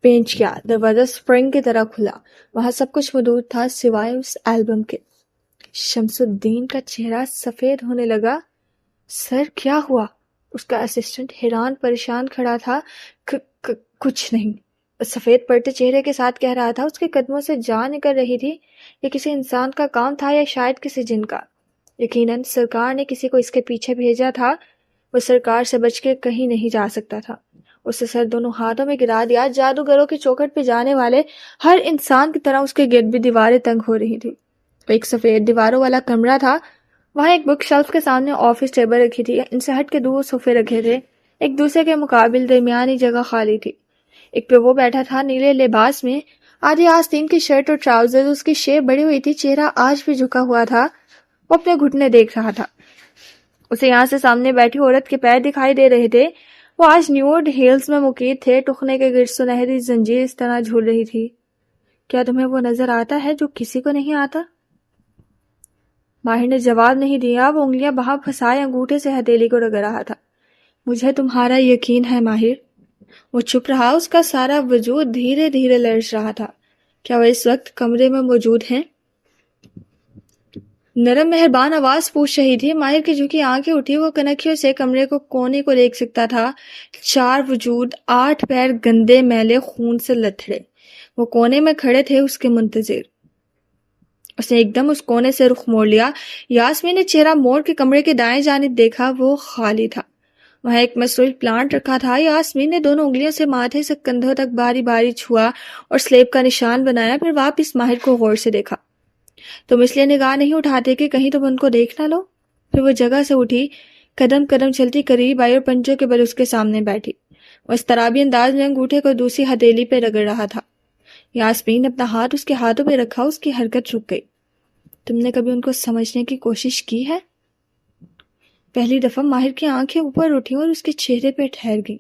پینچ کیا، دروازہ سپرنگ کی طرح کھلا۔ وہاں سب کچھ موجود تھا سوائے اس البم کے۔ شمس الدین کا چہرہ سفید ہونے لگا۔ سر کیا ہوا؟ اس کا اسسٹنٹ حیران پریشان کھڑا تھا۔ کچھ نہیں، سفید پڑتے چہرے کے ساتھ کہہ رہا تھا۔ اس کے قدموں سے جان نکل رہی تھی۔ یہ کسی انسان کا کام تھا یا شاید کسی جن کا؟ یقیناً سرکار نے کسی کو اس کے پیچھے بھیجا تھا۔ وہ سرکار سے بچ کے کہیں نہیں جا سکتا تھا۔ اسے سر دونوں ہاتھوں میں گرا دیا۔ جادوگروں کی چوکھٹ پہ جانے والے ہر انسان کی طرح اس کے گرد بھی دیواریں تنگ ہو رہی تھی۔ ایک سفید دیواروں والا کمرہ تھا، وہاں ایک بک شیلف کے سامنے آفس ٹیبل رکھی تھی، ان سے ہٹ کے دو صوفے رکھے تھے، ایک دوسرے کے مقابل درمیانی جگہ خالی تھی۔ ایک پہ وہ بیٹھا تھا نیلے لباس میں، آدھی آستین کی شرٹ اور ٹراؤزر، اس کی شیپ بڑی ہوئی تھی، چہرہ آج بھی جھکا ہوا تھا۔ وہ اپنے گھٹنے دیکھ رہا تھا۔ اسے یہاں سے سامنے بیٹھی عورت کے پیر دکھائی دے رہے تھے، وہ آج نیوڈ ہیلز میں مقید تھے، ٹخنے کے گرد سنہری زنجیر اس طرح جھول رہی تھی۔ کیا تمہیں وہ نظر آتا ہے جو کسی کو نہیں آتا؟ ماہر نے جواب نہیں دیا، وہ انگلیاں باہر پھنسائے انگوٹھے سے ہتھیلی کو رگڑ رہا تھا۔ مجھے تمہارا یقین ہے ماہر۔ وہ چپ رہا، اس کا سارا وجود دھیرے دھیرے لرز رہا تھا۔ کیا وہ اس وقت کمرے میں موجود ہیں؟ نرم مہربان آواز پوچھ رہی تھی۔ ماہر کی جھکی آنکھیں اٹھی، وہ کنکھیوں سے کمرے کو کونے کو دیکھ سکتا تھا۔ 4 وجود، 8 پیر گندے میلے خون سے لتھڑے، وہ کونے میں کھڑے تھے اس کے منتظر۔ اس نے ایک دم اس کونے سے رخ موڑ لیا۔ یاسمین نے چہرہ موڑ کے کمرے کے دائیں جانب دیکھا، وہ خالی تھا۔ وہاں ایک مصروف پلانٹ رکھا تھا۔ یاسمین نے دونوں انگلیوں سے ماتھے سے کندھوں تک باری باری چھوا اور سلیب کا نشان بنایا، پھر واپس ماہر کو غور سے دیکھا۔ تم اس لیے نگاہ نہیں اٹھاتے کہ کہیں تم ان کو دیکھ نہ لو؟ پھر وہ جگہ سے اٹھی، قدم قدم چلتی قریب آئی اور پنجوں کے بل اس کے سامنے بیٹھی۔ وہ اضطرابی انداز میں انگوٹھے کو دوسری ہتھیلی پہ رگڑ رہا تھا۔ یاسمین نے اپنا ہاتھ اس کے ہاتھوں پہ رکھا، اس کی حرکت رک گئی۔ تم نے کبھی ان کو سمجھنے کی کوشش کی ہے؟ پہلی دفعہ ماہر کی آنکھیں اوپر اٹھی اور اس کے چہرے پہ ٹھہر گئی.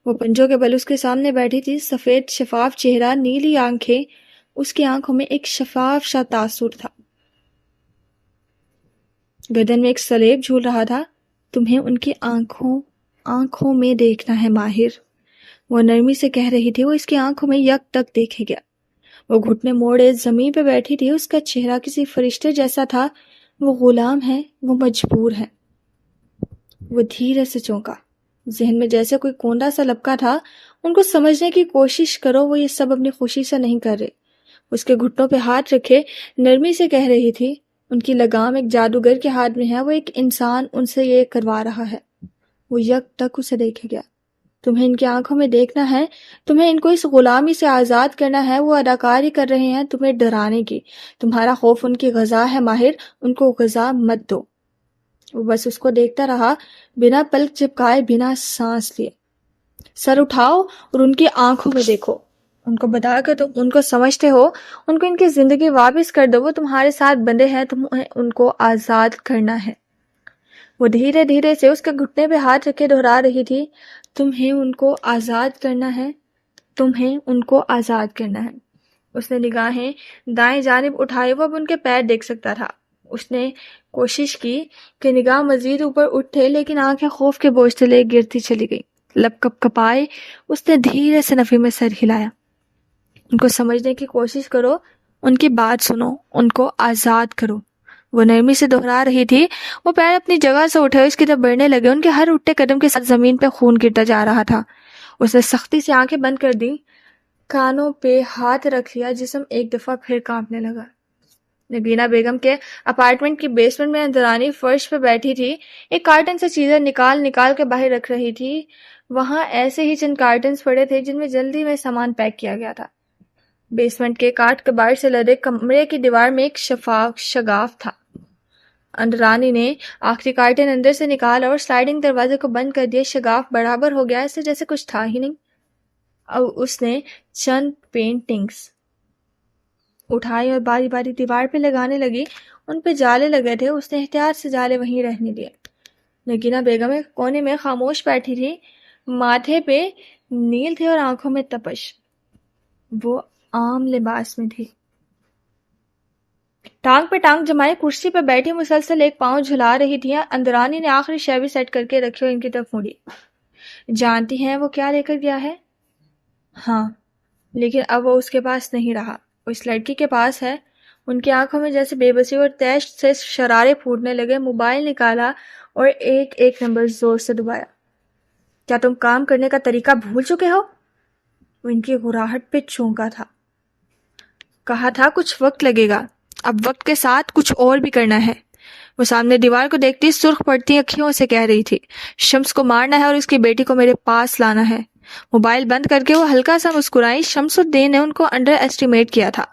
وہ پنجوں کے بل اس کے سامنے بیٹھی تھی، سفید شفاف چہرہ، نیلی آنکھیں. اس کی آنکھوں میں ایک شفاف سا تاثر تھا. گردن میں ایک سلیب جھول رہا تھا. تمہیں ان کی آنکھوں میں دیکھنا ہے ماہر، وہ نرمی سے کہہ رہی تھی. وہ اس کی آنکھوں میں یک تک دیکھے گیا. وہ گھٹنے موڑے زمین پہ بیٹھی تھی. اس کا چہرہ کسی فرشتے جیسا تھا. وہ غلام ہے، وہ مجبور ہے. وہ دھیرے سے چونکا. ذہن میں جیسے کوئی کونڈا سا لپکا تھا. ان کو سمجھنے کی کوشش کرو، وہ یہ سب اپنی خوشی سے نہیں کر رہے. اس کے گھٹنوں پہ ہاتھ رکھے نرمی سے کہہ رہی تھی. ان کی لگام ایک جادوگر کے ہاتھ میں ہے، وہ ایک انسان ان سے یہ کروا رہا ہے. وہ یک تک اسے دیکھے گیا. تمہیں ان کی آنکھوں میں دیکھنا ہے، تمہیں ان کو اس غلامی سے آزاد کرنا ہے. وہ اداکاری کر رہے ہیں تمہیں ڈرانے کی. تمہارا خوف ان کی غذا ہے ماہر، ان کو غذا مت دو. وہ بس اس کو دیکھتا رہا، بنا پلک جھپکائے، بنا سانس لیے. سر اٹھاؤ اور ان کی آنکھوں میں دیکھو. ان کو بتا کر تم ان کو سمجھتے ہو. ان کو ان کی زندگی واپس کر دو. وہ تمہارے ساتھ بندے ہیں، تمہیں ان کو آزاد کرنا ہے. وہ دھیرے دھیرے سے اس کے گھٹنے پہ ہاتھ رکھے دہرا رہی تھی. تمہیں ان کو آزاد کرنا ہے، تمہیں ان کو آزاد کرنا ہے. اس نے نگاہیں دائیں جانب اٹھائی. وہ اب ان کے پیر دیکھ سکتا تھا. اس نے کوشش کی کہ نگاہ مزید اوپر اٹھے، لیکن آنکھیں خوف کے بوجھ تلے گرتی چلی گئی. لب کپ کپائے اس نے دھیرے سے نفی میں سر ہلایا. ان کو سمجھنے کی کوشش کرو، ان کی بات سنو، ان کو آزاد کرو. وہ نرمی سے دہرا رہی تھی. وہ پیر اپنی جگہ سے اٹھے، اس کی طرف بڑھنے لگے. ان کے ہر اٹھتے قدم کے ساتھ زمین پہ خون گرتا جا رہا تھا. اس نے سختی سے آنکھیں بند کر دی، کانوں پہ ہاتھ رکھ لیا. جسم ایک دفعہ پھر کانپنے لگا. نگینہ بیگم کے اپارٹمنٹ کی بیسمنٹ میں اندرانی فرش پہ بیٹھی تھی. ایک کارٹن سے چیزیں نکال کے باہر رکھ رہی تھی. وہاں ایسے ہی چند کارٹنز پڑے تھے جن میں جلدی میں سامان پیک کیا گیا تھا. بیسمنٹ کے کاٹ کباڑ سے لدے کمرے کی دیوار میں ایک شگاف تھا. اندرانی نے آخری کارٹن اندر سے نکالا اور سلائڈنگ دروازے کو بند کر دیا. شگاف برابر ہو گیا، ایسے جیسے کچھ تھا ہی نہیں. اب اس نے چند پینٹنگز اٹھائی اور باری باری دیوار پہ لگانے لگی. ان پہ جالے لگے تھے. اس نے احتیاط سے جالے وہیں رہنے دیے. نگینہ بیگم ایک کونے میں خاموش بیٹھی تھی. ماتھے پہ نیل تھے اور آنکھوں میں تپش. وہ عام لباس میں تھی. ٹانگ پہ ٹانگ جمائے کرسی پہ بیٹھی مسلسل ایک پاؤں جھلا رہی تھی. اندرانی نے آخری شے بھی سیٹ کر کے رکھی اور ان کی طرف مڑی. جانتی ہیں وہ کیا لے کر گیا ہے؟ ہاں، لیکن اب وہ اس کے پاس نہیں رہا، وہ اس لڑکی کے پاس ہے. ان کی آنکھوں میں جیسے بے بسی اور تیش سے شرارے پھوٹنے لگے. موبائل نکالا اور ایک ایک نمبر زور سے دبایا. کیا تم کام کرنے کا طریقہ بھول چکے ہو؟ وہ ان کی غراہٹ پہ چونکا تھا. کہا تھا کچھ وقت لگے گا، اب وقت کے ساتھ کچھ اور بھی کرنا ہے. وہ سامنے دیوار کو دیکھتی سرخ پڑتی اکھیوں سے کہہ رہی تھی. شمس کو مارنا ہے اور اس کی بیٹی کو میرے پاس لانا ہے. موبائل بند کر کے وہ ہلکا سا مسکرائی. شمس الدین نے ان کو انڈر ایسٹیمیٹ کیا تھا.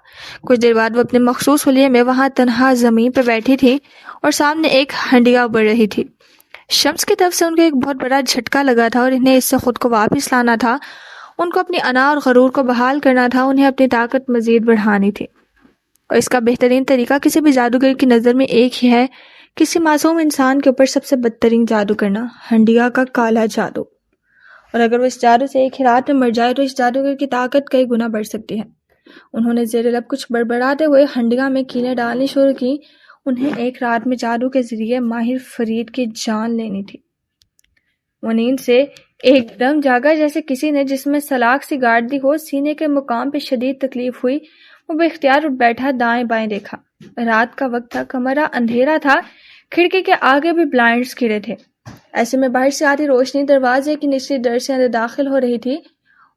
کچھ دیر بعد وہ اپنے مخصوص حلیے میں وہاں تنہا زمین پہ بیٹھی تھی اور سامنے ایک ہنڈیا ابل رہی تھی. شمس کی طرف سے ان کو ایک بہت بڑا جھٹکا لگا تھا اور انہیں اس سے خود کو واپس لانا تھا. ان کو اپنی انا اور غرور کو بحال کرنا تھا. انہیں اپنی طاقت مزید بڑھانی تھی. اور اس کا بہترین طریقہ کسی بھی جادوگر کی نظر میں ایک ہی ہے، کسی معصوم انسان کے اوپر سب سے بدترین جادو کرنا، ہنڈیا کا کالا جادو. اور اگر وہ اس جادو سے ایک ہی رات میں مر جائے تو اس جادوگر کی طاقت کئی گنا بڑھ سکتی ہے. انہوں نے زیر لب کچھ بڑبڑاتے ہوئے ہنڈیا میں کیلیں ڈالنی شروع کی. انہیں ایک رات میں جادو کے ذریعے ماہر فرید کی جان لینی تھی. وہ نیند سے ایک دم جاگا جیسے کسی نے جس میں سلاخ سی گاڑ دی ہو. سینے کے مقام پہ شدید تکلیف ہوئی. وہ بے اختیار اٹھ بیٹھا، دائیں بائیں دیکھا. رات کا وقت تھا، کمرہ اندھیرا تھا. کھڑکی کے آگے بھی بلائنڈز گرے تھے. ایسے میں باہر سے آتی روشنی دروازے کی نچلی در سے اندر داخل ہو رہی تھی.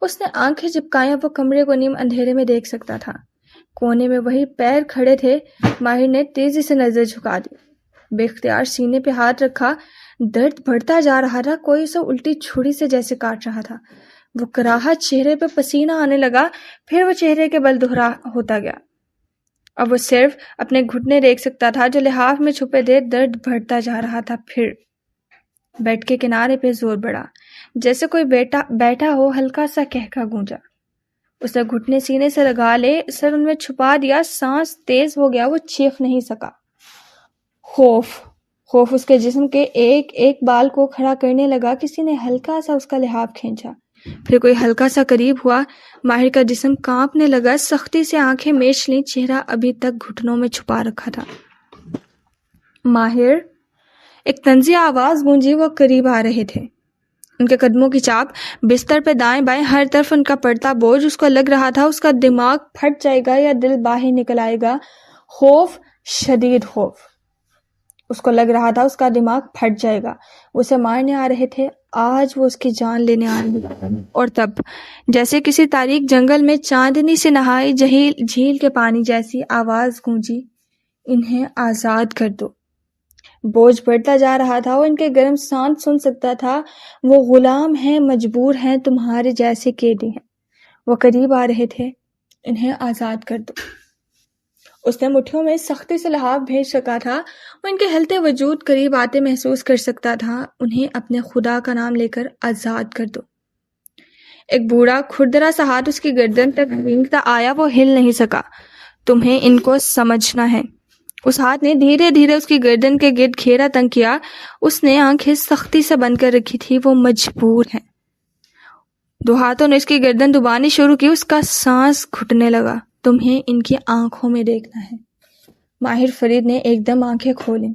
اس نے آنکھیں جھپکائیں. وہ کمرے کو نیم اندھیرے میں دیکھ سکتا تھا. کونے میں وہی پیر کھڑے تھے. ماہر نے تیزی سے نظر جھکا دی. بے اختیار سینے پہ ہاتھ رکھا. درد بڑھتا جا رہا تھا، کوئی اسے الٹی چھری سے جیسے کاٹ رہا تھا. وہ کراہت، چہرے پہ پسینہ آنے لگا. پھر وہ چہرے کے بل دہرا ہوتا گیا. اب وہ صرف اپنے گھٹنے دیکھ سکتا تھا جو لحاف میں چھپے تھے. درد بڑھتا جا رہا تھا. پھر بیڈ کے کنارے پہ زور بڑھا، جیسے کوئی بیٹھا ہو. ہلکا سا کہکا گونجا. اس نے گھٹنے سینے سے لگا لے، سر ان میں چھپا دیا. سانس تیز ہو گیا. وہ چیخ نہیں سکا. خوف اس کے جسم کے ایک ایک بال کو کھڑا کرنے لگا. کسی نے ہلکا سا اس کا لحاف کھینچا، پھر کوئی ہلکا سا قریب ہوا. ماہر کا جسم کانپنے لگا، سختی سے آنکھیں میچ لیں، چہرہ ابھی تک گھٹنوں میں چھپا رکھا تھا. ماہر، ایک طنزیہ آواز گونجی. وہ قریب آ رہے تھے. ان کے قدموں کی چاپ بستر پہ دائیں بائیں ہر طرف ان کا پڑتا بوجھ. اس کو لگ رہا تھا اس کا دماغ پھٹ جائے گا یا دل باہر نکل آئے گا. خوف، شدید خوف. اس کو لگ رہا تھا اس کا دماغ پھٹ جائے گا. وہ اسے مارنے آ رہے تھے. آج وہ اس کی جان لینے آ رہے تھے. اور تب جیسے کسی تاریک جنگل میں چاندنی سے نہائی جھیل کے پانی جیسی آواز گونجی، انہیں آزاد کر دو. بوجھ بڑھتا جا رہا تھا. وہ ان کے گرم سانس سن سکتا تھا. وہ غلام ہیں، مجبور ہیں، تمہارے جیسے قیدی ہیں. وہ قریب آ رہے تھے. انہیں آزاد کر دو. اس نے مٹھیوں میں سختی سے لحاف بھیج سکا تھا. وہ ان کے ہلتے وجود قریب آتے محسوس کر سکتا تھا. انہیں اپنے خدا کا نام لے کر آزاد کر دو. ایک بوڑھا کھردرا سا ہاتھ اس کی گردن تک رینگتا آیا. وہ ہل نہیں سکا. تمہیں ان کو سمجھنا ہے. اس ہاتھ نے دھیرے دھیرے اس کی گردن کے گرد گھیرا تنگ کیا. اس نے آنکھیں سختی سے بند کر رکھی تھی. وہ مجبور ہیں. دو ہاتھوں نے اس کی گردن دبانی شروع کی. اس کا سانس گھٹنے لگا. تمہیں ان کی آنکھوں میں دیکھنا ہے. ماہر فرید نے ایک دم آنکھیں کھولیں.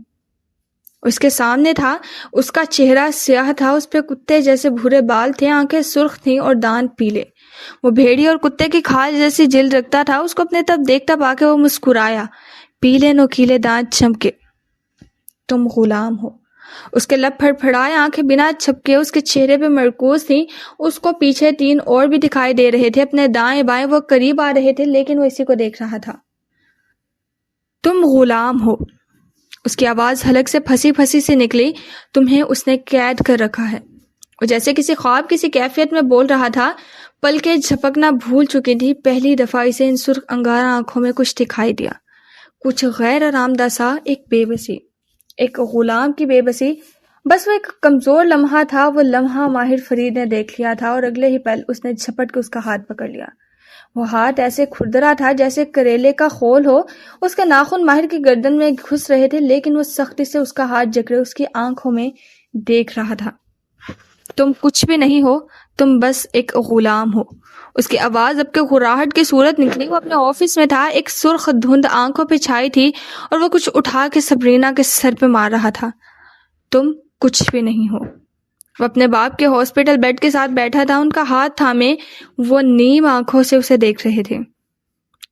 اس کے سامنے تھا. اس کا چہرہ سیاہ تھا. اس پہ کتے جیسے بھورے بال تھے. آنکھیں سرخ تھیں اور دانت پیلے. وہ بھیڑی اور کتے کی کھال جیسی جلد رکھتا تھا. اس کو اپنے طرف دیکھتا پا کے وہ مسکرایا. پیلے نوکیلے دانت چمکے. تم غلام ہو. اس کے لب پھڑ پھڑائے. آنکھیں بنا چھپکے اس کے چہرے پہ مرکوز تھیں. اس کو پیچھے تین اور بھی دکھائی دے رہے تھے. اپنے دائیں بائیں وہ قریب آ رہے تھے لیکن وہ اسی کو دیکھ رہا تھا. تم غلام ہو. اس کی آواز حلق سے پھنسی پھنسی سے نکلی. تمہیں اس نے قید کر رکھا ہے. وہ جیسے کسی خواب کسی کیفیت میں بول رہا تھا. پلکیں جھپکنا بھول چکی تھی. پہلی دفعہ اسے ان سرخ انگارہ آنکھوں میں کچھ دکھائی دیا. کچھ غیر آرام دہ سا. ایک بے بسی، ایک غلام کی بے بسی. بس وہ ایک کمزور لمحہ تھا. وہ لمحہ ماہر فرید نے دیکھ لیا تھا اور اگلے ہی پل اس نے جھپٹ کے اس کا ہاتھ پکڑ لیا. وہ ہاتھ ایسے کھردرا تھا جیسے کریلے کا خول ہو. اس کے ناخن ماہر کی گردن میں گھس رہے تھے لیکن وہ سختی سے اس کا ہاتھ جکڑے اس کی آنکھوں میں دیکھ رہا تھا. تم کچھ بھی نہیں ہو. تم بس ایک غلام ہو. اس کی آواز اب کے گھراہٹ کی صورت نکلی. وہ اپنے آفس میں تھا. ایک سرخ دھند آنکھوں پہ چھائی تھی اور وہ کچھ اٹھا کے سبرینا کے سر پہ مار رہا تھا. تم کچھ بھی نہیں ہو. وہ اپنے باپ کے ہاسپٹل بیڈ کے ساتھ بیٹھا تھا. ان کا ہاتھ تھامے وہ نیم آنکھوں سے اسے دیکھ رہے تھے.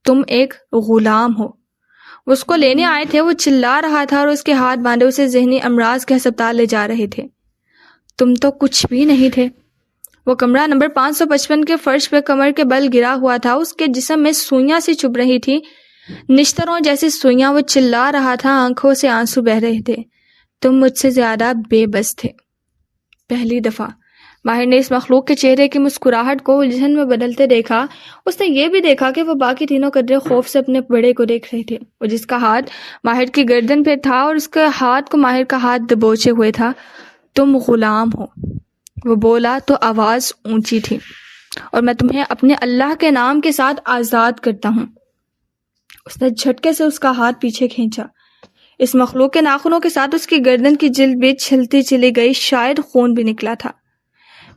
تم ایک غلام ہو. وہ اس کو لینے آئے تھے. وہ چلا رہا تھا اور اس کے ہاتھ باندھے اسے ذہنی امراض کے ہسپتال لے جا رہے تھے. تم تو کچھ بھی نہیں تھے. وہ کمرہ نمبر 555 کے فرش پہ کمر کے بل گرا ہوا تھا. اس کے جسم میں سوئیاں سی چبھ رہی تھی، نشتروں جیسی سوئیاں. وہ چلا رہا تھا. آنکھوں سے آنسو بہ رہے تھے. تم مجھ سے زیادہ بے بس تھے. پہلی دفعہ ماہر نے اس مخلوق کے چہرے کی مسکراہٹ کو الجھن میں بدلتے دیکھا. اس نے یہ بھی دیکھا کہ وہ باقی تینوں قدرے خوف سے اپنے بڑے کو دیکھ رہے تھے. وہ جس کا ہاتھ ماہر کی گردن پہ تھا اور اس کے ہاتھ کو ماہر کا ہاتھ دبوچے ہوئے تھا. تم غلام ہو. وہ بولا تو آواز اونچی تھی. اور میں تمہیں اپنے اللہ کے نام کے ساتھ آزاد کرتا ہوں. اس نے جھٹکے سے اس کا ہاتھ پیچھے کھینچا. اس مخلوق کے ناخنوں کے ساتھ اس کی گردن کی جلد بھی چھلتی چلی گئی. شاید خون بھی نکلا تھا.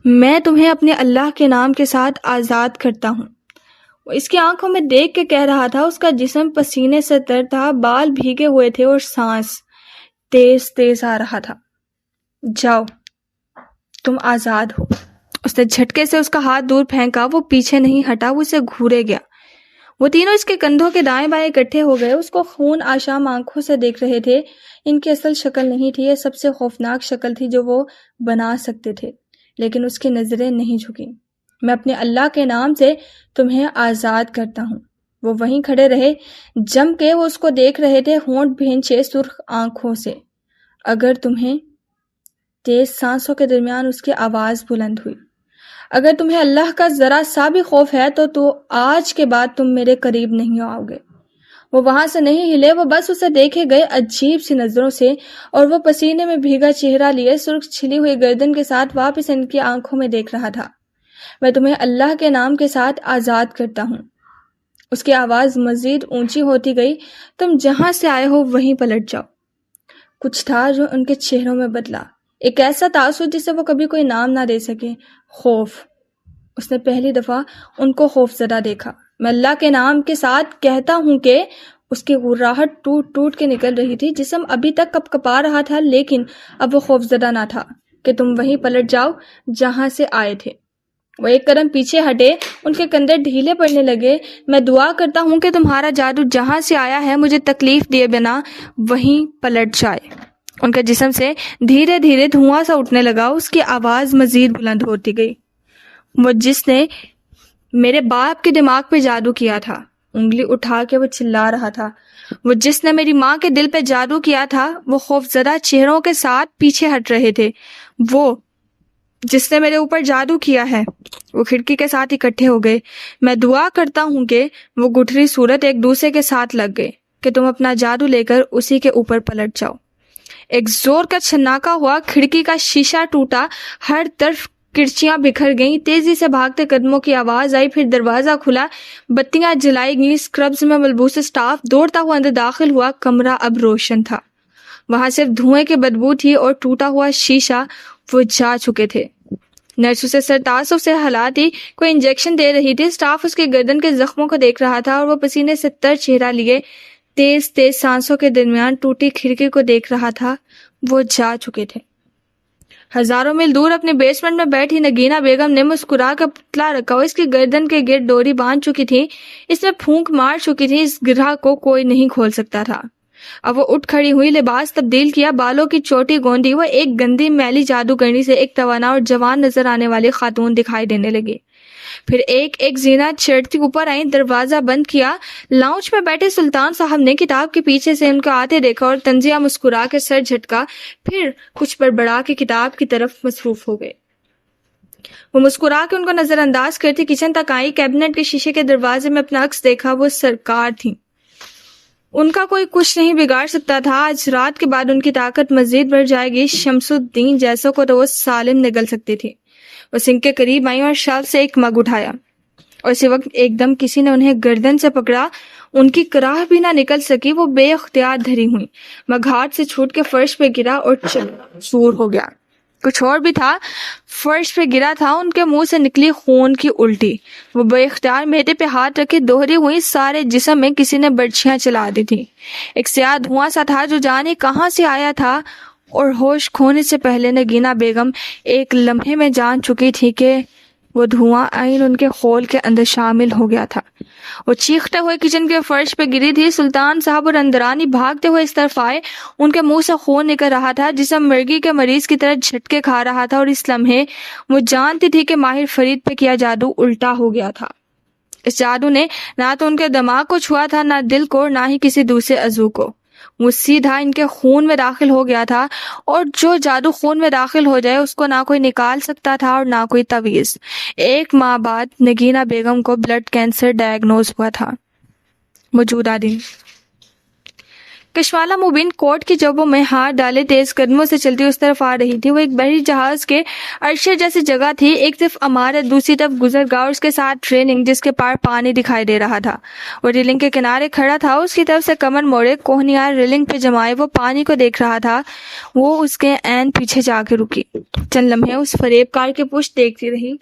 میں تمہیں اپنے اللہ کے نام کے ساتھ آزاد کرتا ہوں. وہ اس کی آنکھوں میں دیکھ کے کہہ رہا تھا. اس کا جسم پسینے سے تر تھا. بال بھیگے ہوئے تھے اور سانس تیز تیز آ رہا تھا. جاؤ، تم آزاد ہو. اس نے جھٹکے سے اس کا ہاتھ دور پھینکا. وہ پیچھے نہیں ہٹا. وہ اسے گھورے گیا. وہ تینوں اس کے کندھوں کے دائیں بائیں اکٹھے ہو گئے. اس کو خون آشام آنکھوں سے دیکھ رہے تھے. ان کی اصل شکل نہیں تھی. یہ سب سے خوفناک شکل تھی جو وہ بنا سکتے تھے. لیکن اس کی نظریں نہیں جھکیں. میں اپنے اللہ کے نام سے تمہیں آزاد کرتا ہوں. وہ وہیں کھڑے رہے جم کے. وہ اس کو دیکھ رہے تھے ہونٹ بھینچے سرخ آنکھوں سے. اگر تمہیں، تیز سانسوں کے درمیان اس کی آواز بلند ہوئی، اگر تمہیں اللہ کا ذرا سا بھی خوف ہے تو آج کے بعد تم میرے قریب نہیں آؤ گے. وہ وہاں سے نہیں ہلے. وہ بس اسے دیکھے گئے عجیب سی نظروں سے. اور وہ پسینے میں بھیگا چہرہ لیے سرخ چھلی ہوئی گردن کے ساتھ واپس ان کی آنکھوں میں دیکھ رہا تھا. میں تمہیں اللہ کے نام کے ساتھ آزاد کرتا ہوں. اس کی آواز مزید اونچی ہوتی گئی. تم جہاں سے آئے ہو وہیں پلٹ جاؤ. کچھ تھا جو ان کے چہروں میں بدلا، ایک ایسا تاثر جسے وہ کبھی کوئی نام نہ دے سکے، خوف۔ اس نے پہلی دفعہ ان کو خوف زدہ دیکھا۔ میں اللہ کے نام کے ساتھ کہتا ہوں کہ اس کی غراہٹ ٹوٹ ٹوٹ کے نکل رہی تھی، جسم ابھی تک کپ کپا رہا تھا لیکن اب وہ خوف زدہ نہ تھا کہ تم وہیں پلٹ جاؤ جہاں سے آئے تھے۔ وہ ایک قدم پیچھے ہٹے، ان کے کندھے ڈھیلے پڑنے لگے۔ میں دعا کرتا ہوں کہ تمہارا جادو جہاں سے آیا ہے مجھے تکلیف دیے بنا وہیں پلٹ جائے۔ ان کے جسم سے دھیرے دھیرے دھواں سا اٹھنے لگا، اس کی آواز مزید بلند ہوتی گئی۔ وہ جس نے میرے باپ کے دماغ پہ جادو کیا تھا، انگلی اٹھا کے وہ چلا رہا تھا، وہ جس نے میری ماں کے دل پہ جادو کیا تھا، وہ خوفزدہ چہروں کے ساتھ پیچھے ہٹ رہے تھے۔ وہ جس نے میرے اوپر جادو کیا ہے، وہ کھڑکی کے ساتھ اکٹھے ہو گئے۔ میں دعا کرتا ہوں کہ وہ گٹھری صورت ایک دوسرے کے ساتھ لگ گئے کہ تم اپنا جادو لے کر اسی کے اوپر پلٹ جاؤ۔ ایک زور کا چھناکا ہوا، کھڑکی کا شیشہ ٹوٹا، ہر طرف کرچیاں بکھر گئیں، تیزی سے بھاگتے قدموں کی آواز آئی، پھر دروازہ کھلا، بتیاں جلائی گئیں، اسکربز میں ملبوس اسٹاف دوڑتا ہوا اندر داخل ہوا۔ کمرہ اب روشن تھا، وہاں صرف دھوئیں کی بدبو تھی اور ٹوٹا ہوا شیشہ۔ وہ جا چکے تھے۔ نرس اسے سر تعصب سے ہلاتی کوئی انجیکشن دے رہی تھی، اسٹاف اس کے گردن کے زخموں کو دیکھ رہا تھا اور وہ پسینے سے تر چہرہ لیے تیز تیز سانسوں کے درمیان ٹوٹی کھڑکی کو دیکھ رہا تھا۔ وہ جا چکے تھے۔ ہزاروں میل دور اپنے بیسمنٹ میں بیٹھی نگینہ بیگم نے مسکرا کے پتلا رکھا ہوا، اس کی گردن کے گرد ڈوری باندھ چکی تھی، اس میں پھونک مار چکی تھی، اس گرہ کو کوئی نہیں کھول سکتا تھا۔ اب وہ اٹھ کھڑی ہوئی، لباس تبدیل کیا، بالوں کی چوٹی گوندی، وہ ایک گندی میلی جادوگرنی سے ایک توانا اور جوان نظر آنے والی خاتون دکھائی دینے لگی۔ پھر ایک ایک زینہ چڑھتی اوپر آئیں، دروازہ بند کیا۔ لاؤنج میں بیٹھے سلطان صاحب نے کتاب کے پیچھے سے ان کو آتے دیکھا اور طنزیہ مسکرا کے سر جھٹکا، پھر کچھ بڑبڑا کے کتاب کی طرف مصروف ہو گئے۔ وہ مسکرا کے ان کو نظر انداز کرتی کچن تک آئی، کیبنٹ کے شیشے کے دروازے میں اپنا عکس دیکھا، وہ سرکار تھیں۔ ان کا کوئی کچھ نہیں بگاڑ سکتا تھا۔ آج رات کے بعد ان کی طاقت مزید بڑھ جائے گی۔ شمس الدین جیسوں کو تو وہ سالم نگل سکتی تھی۔ وہ سنک کے قریب آئی اور شیلف سے ایک مگ اٹھایا، اور اسی وقت ایک دم کسی نے انہیں گردن سے پکڑا۔ ان کی کراہ بھی نہ نکل سکی، وہ بے اختیار دھری ہوئی۔ مگ ہاتھ سے چھوٹ کے فرش پہ گرا اور چور ہو گیا۔ کچھ اور بھی تھا، فرش پہ گرا تھا، ان کے منہ سے نکلی خون کی الٹی۔ وہ بے اختیار میدے پہ ہاتھ رکھے دوہری ہوئی، سارے جسم میں کسی نے برچھیاں چلا دی تھی۔ ایک سیاہ دھواں سا تھا جو جانے کہاں سے آیا تھا، اور ہوش کھونے سے پہلے نگینہ بیگم ایک لمحے میں جان چکی تھی کہ وہ دھواں آئین ان کے خول کے اندر شامل ہو گیا تھا۔ وہ چیختے ہوئے کچن کے فرش پہ گری تھی۔ سلطان صاحب اور اندرانی بھاگتے ہوئے اس طرف آئے، ان کے منہ سے خون نکل رہا تھا، جسم مرگی کے مریض کی طرح جھٹکے کھا رہا تھا، اور اس لمحے وہ جانتی تھی کہ ماہر فرید پہ کیا جادو الٹا ہو گیا تھا۔ اس جادو نے نہ تو ان کے دماغ کو چھوا تھا، نہ دل کو، اور نہ ہی کسی دوسرے عضو کو۔ وہ سیدھا ان کے خون میں داخل ہو گیا تھا، اور جو جادو خون میں داخل ہو جائے اس کو نہ کوئی نکال سکتا تھا اور نہ کوئی تعویذ۔ 1 ماہ بعد نگینہ بیگم کو بلڈ کینسر ڈائیگنوز ہوا تھا۔ موجودہ دن کشمالہ مبین کوٹ کی جوبوں میں ہاتھ ڈالے تیز قدموں سے چلتی اس طرف آ رہی تھی۔ وہ ایک بحری جہاز کے عرشے جیسی جگہ تھی، ایک طرف عمارت، دوسری طرف گزرگاہ، اور اس کے ساتھ ریلنگ جس کے پار پانی دکھائی دے رہا تھا۔ وہ ریلنگ کے کنارے کھڑا تھا، اس کی طرف سے کمر موڑے، کوہنیاں ریلنگ پہ جمائے وہ پانی کو دیکھ رہا تھا۔ وہ اس کے عین پیچھے جا کے رکی، چند لمحے اس فریب کار کے پشت دیکھتی رہی۔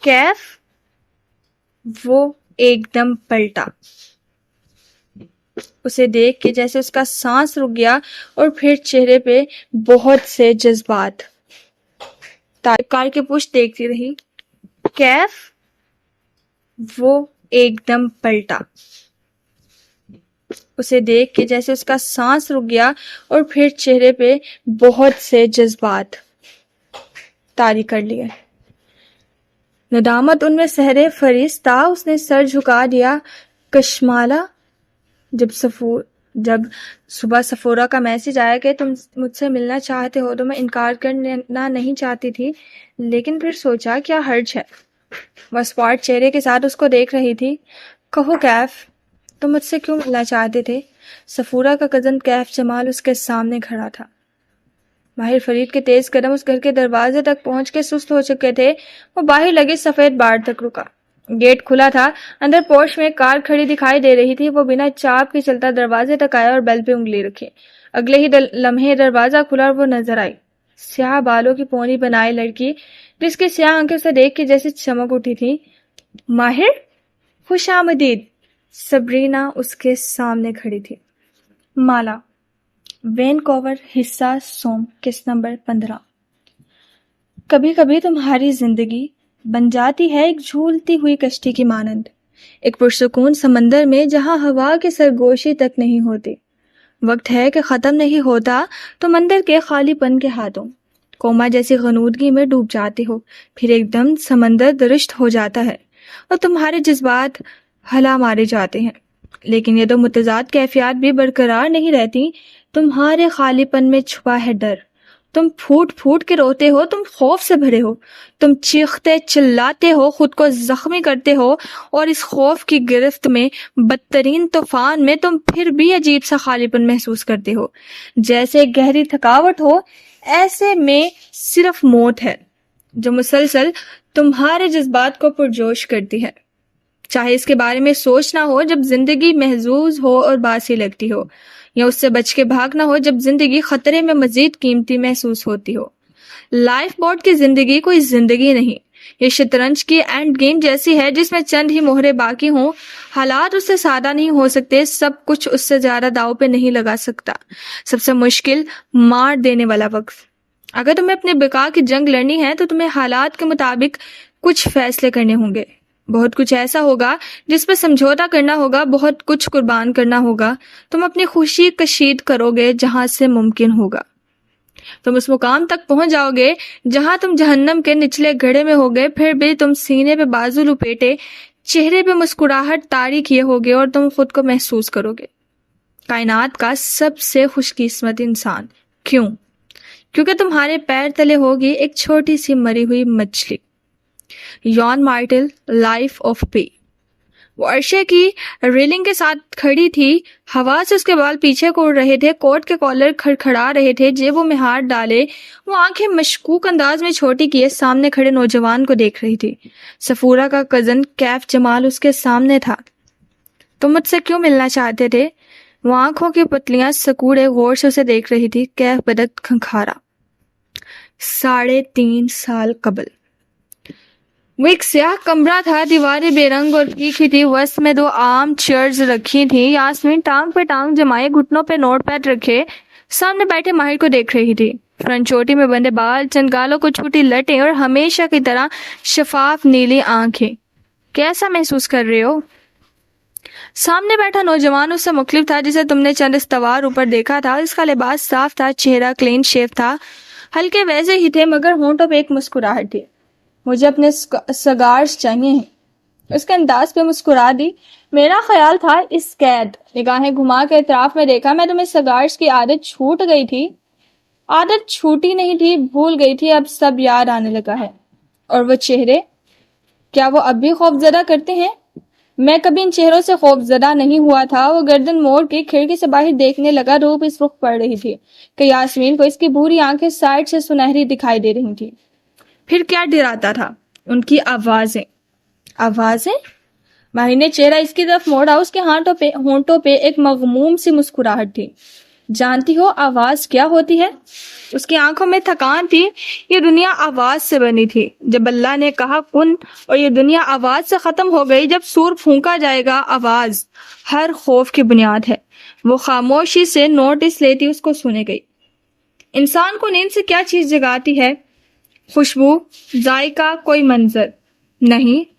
کیف؟ وہ ایک دم پلٹا، اسے دیکھ کے جیسے اس کا سانس رک گیا، اور پھر چہرے پہ بہت سے جذبات۔ طالب کار کے پشت دیکھتی رہی۔ کیف؟ وہ ایک دم پلٹا، اسے دیکھ کے جیسے اس کا سانس رک گیا، اور پھر چہرے پہ بہت سے جذبات طاری کر لیے۔ ندامت ان میں سحرے فریض تھا، اس نے سر جھکا دیا۔ کشمالہ، جب صبح سفورہ کا میسج آیا کہ تم مجھ سے ملنا چاہتے ہو تو میں انکار کرنا نہیں چاہتی تھی، لیکن پھر سوچا کیا حرج ہے۔ وہ اسپاٹ چہرے کے ساتھ اس کو دیکھ رہی تھی۔ کہو کیف، تم مجھ سے کیوں ملنا چاہتے تھے؟ سفورہ کا کزن کیف جمال اس کے سامنے کھڑا تھا۔ ماہر فرید کے تیز قدم اس گھر کے دروازے تک پہنچ کے سست ہو چکے تھے۔ وہ باہر لگے سفید باڑ تک رکا۔ گیٹ کھلا تھا، اندر پورچ میں ایک کار کھڑی دکھائی دے رہی تھی۔ وہ بنا چاپ کے چلتا دروازے تک آیا اور بیل پہ انگلی رکھی۔ اگلے ہی لمحے دروازہ کھلا اور وہ نظر آئی، سیاہ بالوں کی پونی بنائے لڑکی جس کی سیاہ آنکھیں اسے دیکھ کے جیسے چمک اٹھی تھی۔ ماہر، خوش آمدید۔ سبرینا اس کے سامنے کھڑی تھی۔ مالا، وینکوور، حصہ سوم، قسط نمبر 15۔ کبھی کبھی تمہاری زندگی بن جاتی ہے ایک جھولتی ہوئی کشتی کی مانند، ایک پرسکون سمندر میں جہاں ہوا کی سرگوشی تک نہیں ہوتی۔ وقت ہے کہ ختم نہیں ہوتا تو مندر کے خالی پن کے ہاتھوں کوما جیسی غنودگی میں ڈوب جاتے ہو، پھر ایک دم سمندر درشت ہو جاتا ہے اور تمہارے جذبات ہلا مارے جاتے ہیں، لیکن یہ دو متضاد کیفیات بھی برقرار نہیں رہتی۔ تمہارے خالی پن میں چھپا ہے ڈر، تم پھوٹ پھوٹ کے روتے ہو، تم خوف سے بھرے ہو، تم چیختے چلاتے ہو، خود کو زخمی کرتے ہو، اور اس خوف کی گرفت میں، بدترین طوفان میں تم پھر بھی عجیب سا خالی پن محسوس کرتے ہو، جیسے گہری تھکاوٹ ہو۔ ایسے میں صرف موت ہے جو مسلسل تمہارے جذبات کو پرجوش کرتی ہے، چاہے اس کے بارے میں سوچنا ہو جب زندگی محظوظ ہو اور باسی لگتی ہو، یا اس سے بچ کے بھاگنا ہو جب زندگی خطرے میں مزید قیمتی محسوس ہوتی ہو۔ لائف بورڈ کی زندگی کوئی زندگی نہیں، یہ شطرنج کی اینڈ گیم جیسی ہے جس میں چند ہی مہرے باقی ہوں۔ حالات اس سے سادہ نہیں ہو سکتے، سب کچھ اس سے زیادہ داؤ پہ نہیں لگا سکتا۔ سب سے مشکل مار دینے والا وقت۔ اگر تمہیں اپنے بقا کی جنگ لڑنی ہے تو تمہیں حالات کے مطابق کچھ فیصلے کرنے ہوں گے، بہت کچھ ایسا ہوگا جس پہ سمجھوتا کرنا ہوگا، بہت کچھ قربان کرنا ہوگا۔ تم اپنی خوشی کشید کرو گے جہاں سے ممکن ہوگا، تم اس مقام تک پہنچ جاؤ گے جہاں تم جہنم کے نچلے گڑھے میں ہوگے، پھر بھی تم سینے پہ بازو لپیٹے، چہرے پہ مسکراہٹ طاری کیے ہوگے، اور تم خود کو محسوس کرو گے کائنات کا سب سے خوش قسمت انسان۔ کیوں؟ کیونکہ تمہارے پیر تلے ہوگی ایک چھوٹی سی مری ہوئی مچھلی۔ یون مارٹل، لائف آف پی۔ وہ عرشے کی ریلنگ کے ساتھ کھڑی تھی، ہوا سے اس کے بال پیچھے کو اڑ رہے تھے، کوٹ کے کالر کھڑکھڑا رہے تھے، جیبوں میں ہاتھ ڈالے وہ آنکھیں مشکوک انداز میں چھوٹی کیے سامنے کھڑے نوجوان کو دیکھ رہی تھی۔ سفورہ کا کزن کیف جمال اس کے سامنے تھا۔ تم مجھ سے کیوں ملنا چاہتے تھے؟ وہ آنکھوں کی پتلیاں سکوڑے غور سے اسے دیکھ رہی تھی۔ کیف بدن کھنکھارا۔ 3.5 سال قبل۔ وہ ایک سیاہ کمرہ تھا، دیواریں بے رنگ اور پھیکی تھی، وسط میں 2 عام چیئرز رکھی تھی۔ یاسمین ٹانگ پہ ٹانگ جمائے، گھٹنوں پہ نوٹ پیڈ رکھے سامنے بیٹھے ماہر کو دیکھ رہی تھی۔ فرنٹ چوٹی میں بندے بال، چند گالوں کو چھوٹی لٹیں اور ہمیشہ کی طرح شفاف نیلی آنکھیں۔ کیسا محسوس کر رہے ہو؟ سامنے بیٹھا نوجوان اس سے مختلف تھا جسے تم نے چند استوار اوپر دیکھا تھا۔ اس کا لباس صاف تھا، چہرہ کلین شیو تھا، ہلکے ویسے ہی تھے مگر ہونٹوں پہ ایک مسکراہٹ تھی۔ مجھے اپنے سگارز چاہیے ہیں، اس کے انداز پہ مسکرا دی۔ میرا خیال تھا اس قید، نگاہیں گھما کے اطراف میں دیکھا، میں تمہیں سگارز کی عادت چھوٹ گئی تھی۔ عادت چھوٹی نہیں تھی، بھول گئی تھی، اب سب یاد آنے لگا ہے۔ اور وہ چہرے، کیا وہ اب بھی خوف زدہ کرتے ہیں؟ میں کبھی ان چہروں سے خوف زدہ نہیں ہوا تھا۔ وہ گردن موڑ کے کھڑکی سے باہر دیکھنے لگا، دھوپ اس رخ پڑ رہی تھی کہ یاسمین کو اس کی بھوری آنکھیں سائڈ سے سنہری دکھائی دے رہی تھی۔ پھر کیا ڈراتا تھا؟ ان کی آوازیں۔ آوازیں؟ ماہر نے چہرہ اس کی طرف موڑا، اس کے ہونٹوں پہ ایک مغموم سی مسکراہٹ تھی۔ جانتی ہو آواز کیا ہوتی ہے؟ اس کی آنکھوں میں تھکان تھی۔ یہ دنیا آواز سے بنی تھی، جب اللہ نے کہا کن، اور یہ دنیا آواز سے ختم ہو گئی جب سور پھونکا جائے گا۔ آواز ہر خوف کی بنیاد ہے۔ وہ خاموشی سے نوٹس لیتی اس کو سنے گئی۔ انسان کو نیند سے کیا چیز جگاتی ہے؟ خوشبو، ذائقہ، کوئی منظر نہیں۔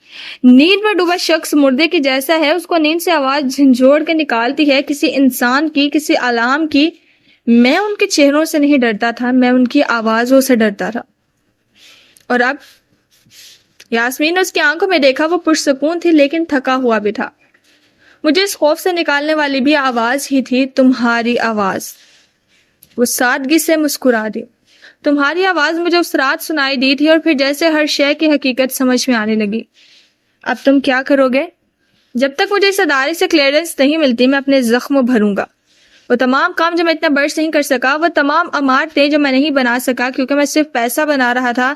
نیند میں ڈوبا شخص مردے کی جیسا ہے، اس کو نیند سے آواز جھنجھوڑ کے نکالتی ہے، کسی انسان کی، کسی علام کی۔ میں ان کے چہروں سے نہیں ڈرتا تھا، میں ان کی آوازوں سے ڈرتا تھا۔ اور اب یاسمین نے اس کی آنکھوں میں دیکھا، وہ پرسکون تھی لیکن تھکا ہوا بھی تھا۔ مجھے اس خوف سے نکالنے والی بھی آواز ہی تھی، تمہاری آواز۔ وہ سادگی سے مسکرا دی۔ تمہاری آواز مجھے اس رات سنائی دی تھی، اور پھر جیسے ہر شے کی حقیقت سمجھ میں آنے لگی۔ اب تم کیا کرو گے؟ جب تک مجھے اس ادارے سے کلیئرنس نہیں ملتی، میں اپنے زخم بھروں گا۔ وہ تمام کام جو میں اتنا برس نہیں کر سکا، وہ تمام عمارتیں جو میں نہیں بنا سکا کیونکہ میں صرف پیسہ بنا رہا تھا۔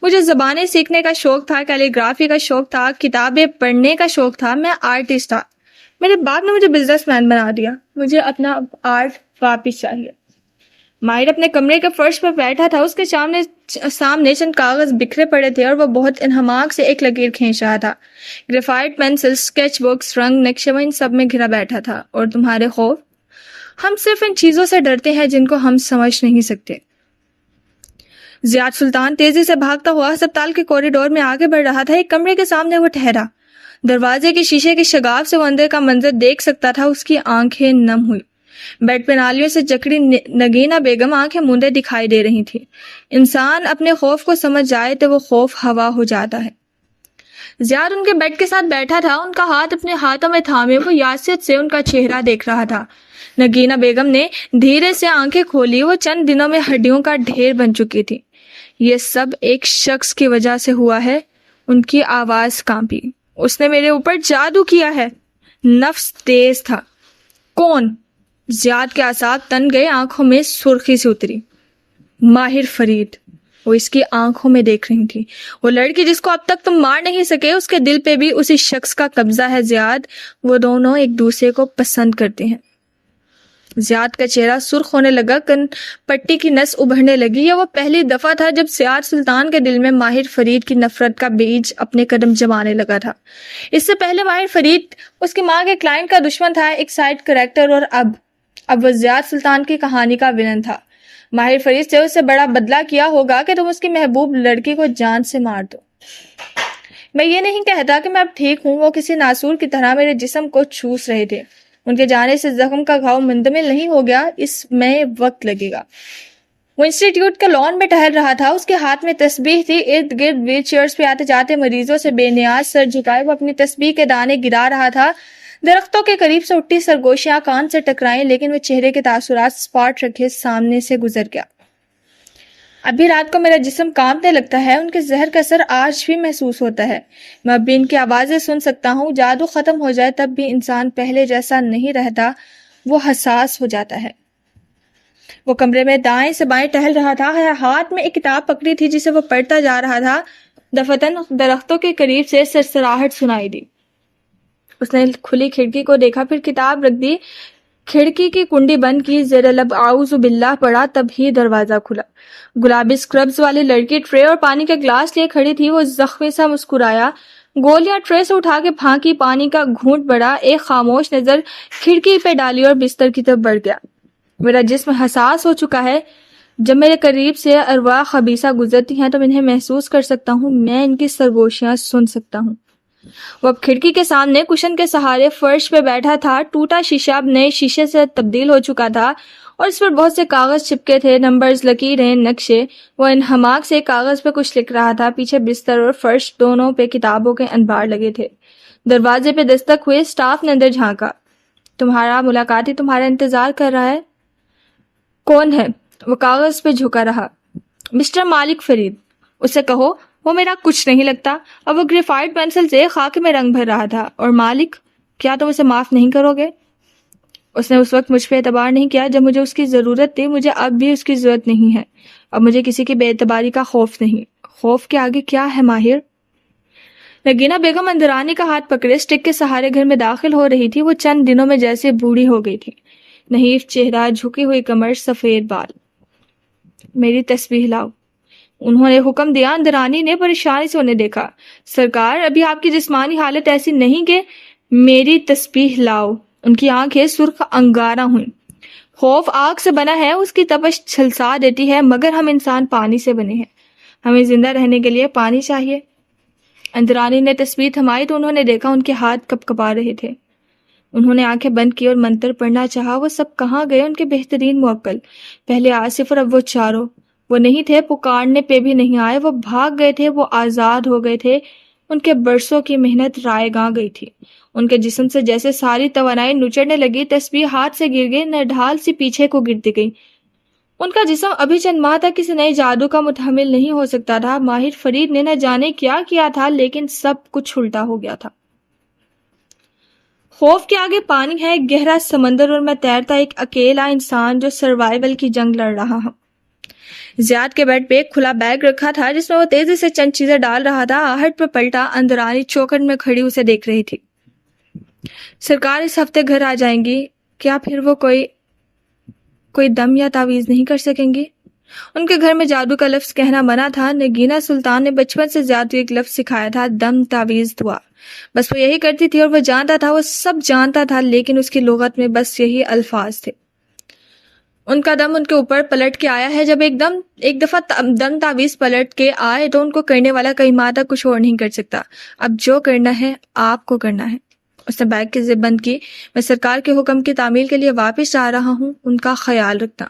مجھے زبانیں سیکھنے کا شوق تھا، کیلی گرافی کا شوق تھا، کتابیں پڑھنے کا شوق تھا، میں آرٹسٹ تھا۔ میرے باپ نے مجھے بزنس مین بنا دیا، مجھے اپنا آرٹ واپس چاہیے۔ ماہر اپنے کمرے کے فرش پر بیٹھا تھا، اس کے سامنے چند کاغذ بکھرے پڑے تھے اور وہ بہت انہماک سے ایک لکیر کھینچ رہا تھا۔ گریفائٹ پینسل، اسکیچ بکس، رنگ، نقشے، وہ ان سب میں گھرا بیٹھا تھا۔ اور تمہارے خوف؟ ہم صرف ان چیزوں سے ڈرتے ہیں جن کو ہم سمجھ نہیں سکتے۔ زیاد سلطان تیزی سے بھاگتا ہوا ہسپتال کے کوریڈور میں آگے بڑھ رہا تھا۔ ایک کمرے کے سامنے وہ ٹھہرا۔ دروازے کے شیشے کے شگاف سے وہ اندر کا منظر دیکھ سکتا تھا۔ اس کی آنکھیں نم ہوئی۔ بیڈ پہ نالیوں سے جکڑی نگینہ بیگم آنکھیں موندے دکھائی دے رہی تھی۔ انسان اپنے خوف کو سمجھ جائے تو وہ خوف ہوا ہو جاتا ہے۔ زیاد ان کے بیڈ کے ساتھ بیٹھا تھا، ان کا ہاتھ اپنے ہاتھوں میں تھامے وہ یاسیت سے ان کا چہرہ دیکھ رہا تھا۔ نگینہ بیگم نے دھیرے سے آنکھیں کھولی۔ وہ چند دنوں میں ہڈیوں کا ڈھیر بن چکی تھی۔ یہ سب ایک شخص کی وجہ سے ہوا ہے۔ ان کی آواز کانپی۔ اس نے میرے اوپر جادو کیا ہے۔ نفس تیز تھا۔ کون؟ زیاد کے اعصاب تن گئے، آنکھوں میں سرخی سی اتری۔ ماہر فرید، وہ اس کی آنکھوں میں دیکھ رہی تھی۔ وہ لڑکی جس کو اب تک تم مار نہیں سکے، اس کے دل پہ بھی اسی شخص کا قبضہ ہے زیاد۔ وہ دونوں ایک دوسرے کو پسند کرتے ہیں۔ زیاد کا چہرہ سرخ ہونے لگا، کن پٹی کی نس ابھرنے لگی۔ یہ وہ پہلی دفعہ تھا جب زیاد سلطان کے دل میں ماہر فرید کی نفرت کا بیج اپنے قدم جمانے لگا تھا۔ اس سے پہلے ماہر فرید اس کی ماں کے کلائنٹ کا دشمن تھا، ایک سائیڈ کریکٹر، اور اب وہ زیاد سلطان کی کہانی کا ولن تھا۔ ماہر فرید سے اس سے بڑا بدلہ کیا ہوگا کہ تم اس کی محبوب لڑکی کو جان سے مار دو۔ میں یہ نہیں کہتا کہ میں اب ٹھیک ہوں، وہ کسی ناسور کی طرح میرے جسم کو چوس رہے تھے۔ ان کے جانے سے زخم کا گھاؤ مندمل نہیں ہو گیا، اس میں وقت لگے گا۔ وہ انسٹیٹیوٹ کے لان میں ٹہل رہا تھا، اس کے ہاتھ میں تسبیح تھی۔ ارد گرد ویل چیئرز پہ آتے جاتے مریضوں سے بے نیاز سر جھکائے وہ اپنی تسبیح کے دانے گرا رہا تھا۔ درختوں کے قریب سے اٹھی سرگوشیاں کان سے ٹکرائیں، لیکن وہ چہرے کے تاثرات سپاٹ رکھے سامنے سے گزر گیا۔ ابھی رات کو میرا جسم کانپنے لگتا ہے، ان کے زہر کا اثر آج بھی محسوس ہوتا ہے۔ میں اب بھی ان کی آوازیں سن سکتا ہوں۔ جادو ختم ہو جائے تب بھی انسان پہلے جیسا نہیں رہتا، وہ حساس ہو جاتا ہے۔ وہ کمرے میں دائیں سے بائیں ٹہل رہا تھا، ہاتھ میں ایک کتاب پکڑی تھی جسے وہ پڑھتا جا رہا تھا۔ دفتن درختوں کے قریب سے سرسراہٹ سنائی دی۔ اس نے کھلی کھڑکی کو دیکھا، پھر کتاب رکھ دی، کھڑکی کی کنڈی بند کی، زیر لب اعوذ باللہ پڑھا، تب ہی دروازہ کھلا۔ گلابی سکربز والی لڑکی ٹرے اور پانی کا گلاس لیے کھڑی تھی۔ وہ زخمی سا مسکرایا، گولیاں ٹرے سے اٹھا کے پھانکی، پانی کا گھونٹ بڑا، ایک خاموش نظر کھڑکی پہ ڈالی اور بستر کی طرف بڑھ گیا۔ میرا جسم حساس ہو چکا ہے۔ جب میرے قریب سے ارواح خبیثہ گزرتی ہیں تو انہیں محسوس کر سکتا ہوں، میں ان کی سرگوشیاں سن سکتا ہوں۔ وہ اب کھڑکی کے سامنے کشن کے سہارے فرش پہ بیٹھا تھا۔ ٹوٹا شیشہ اب نئے شیشے سے تبدیل ہو چکا تھا اور اس پر بہت سے کاغذ چپکے تھے، نمبرز، لکیریں، نقشے۔ وہ انہماک سے کاغذ پہ کچھ لکھ رہا تھا۔ پیچھے بستر اور فرش دونوں پہ کتابوں کے انبار لگے تھے۔ دروازے پہ دستک ہوئے، سٹاف نے اندر جھانکا۔ تمہارا ملاقاتی تمہارا انتظار کر رہا ہے۔ کون ہے؟ وہ کاغذ پہ جھکا رہا۔ مسٹر مالک فرید۔ اسے کہو وہ میرا کچھ نہیں لگتا۔ اور وہ گریفائٹ پینسل سے خاک میں رنگ بھر رہا تھا۔ اور مالک، کیا تم اسے معاف نہیں کرو گے؟ اس نے اس وقت مجھ پہ اعتبار نہیں کیا جب مجھے اس کی ضرورت تھی، مجھے اب بھی اس کی ضرورت نہیں ہے۔ اب مجھے کسی کی بے اعتباری کا خوف نہیں۔ خوف کے آگے کیا ہے ماہر؟ نگینہ بیگم اندرانی کا ہاتھ پکڑے سٹک کے سہارے گھر میں داخل ہو رہی تھی۔ وہ چند دنوں میں جیسے بوڑھی ہو گئی تھی۔ نحیف چہرہ، جھکی ہوئی کمر، سفید بال۔ میری تسبیح لاؤ، انہوں نے حکم دیا۔ اندرانی نے پریشانی سے انہیں دیکھا۔ سرکار، ابھی آپ کی جسمانی حالت ایسی نہیں کہ میری تسبیح لاؤ۔ ان کی آنکھیں سرخ انگارہ ہوئیں۔ خوف آگ سے بنا ہے، اس کی تپش جھلسا دیتی ہے، مگر ہم انسان پانی سے بنے ہیں، ہمیں زندہ رہنے کے لیے پانی چاہیے۔ اندرانی نے تسبیح تھمائی تو انہوں نے دیکھا ان کے ہاتھ کپ کپا رہے تھے۔ انہوں نے آنکھیں بند کی اور منتر پڑھنا چاہا۔ وہ سب کہاں گئے ان کے بہترین موکل؟ پہلے آصف اور اب وہ چاروں۔ وہ نہیں تھے، پکارنے پہ بھی نہیں آئے، وہ بھاگ گئے تھے، وہ آزاد ہو گئے تھے۔ ان کے برسوں کی محنت رائے گاں گئی تھی۔ ان کے جسم سے جیسے ساری توانائی نچڑنے لگی، تسبیح ہاتھ سے گر گئی، نڈھال سی پیچھے کو گرتی گئی۔ ان کا جسم ابھی چند ماہ تک کسی نئے جادو کا متحمل نہیں ہو سکتا تھا۔ ماہر فرید نے نہ جانے کیا کیا تھا، لیکن سب کچھ الٹا ہو گیا تھا۔ خوف کے آگے پانی ہے، ایک گہرا سمندر، اور میں تیرتا ایک اکیلا انسان جو سروائیول کی جنگ لڑ رہا ہوں۔ زیاد کے بیڈ پہ ایک کھلا بیگ رکھا تھا جس میں وہ تیزی سے چند چیزیں ڈال رہا تھا۔ آہٹ پہ پلٹا، اندرانی چوکھٹ میں کھڑی اسے دیکھ رہی تھی۔ سرکار اس ہفتے گھر آ جائیں گی کیا؟ پھر وہ کوئی کوئی دم یا تعویذ نہیں کر سکیں گے؟ ان کے گھر میں جادو کا لفظ کہنا منع تھا۔ نگینہ سلطان نے بچپن سے زیادہ ایک لفظ سکھایا تھا، دم، تعویذ، دعا۔ بس وہ یہی کرتی تھی اور وہ جانتا تھا، وہ سب جانتا تھا، لیکن اس کی لغت میں بس یہی الفاظ تھے۔ ان کا دم ان کے اوپر پلٹ کے آیا ہے۔ جب ایک دفعہ دم تعویذ پلٹ کے آئے تو ان کو کرنے والا کئی ماہ تک کچھ اور نہیں کر سکتا۔ اب جو کرنا ہے آپ کو کرنا ہے۔ اس نے بیگ کی زپ بند کی۔ میں سرکار کے حکم کی تعمیل کے لیے واپس جا رہا ہوں، ان کا خیال رکھنا۔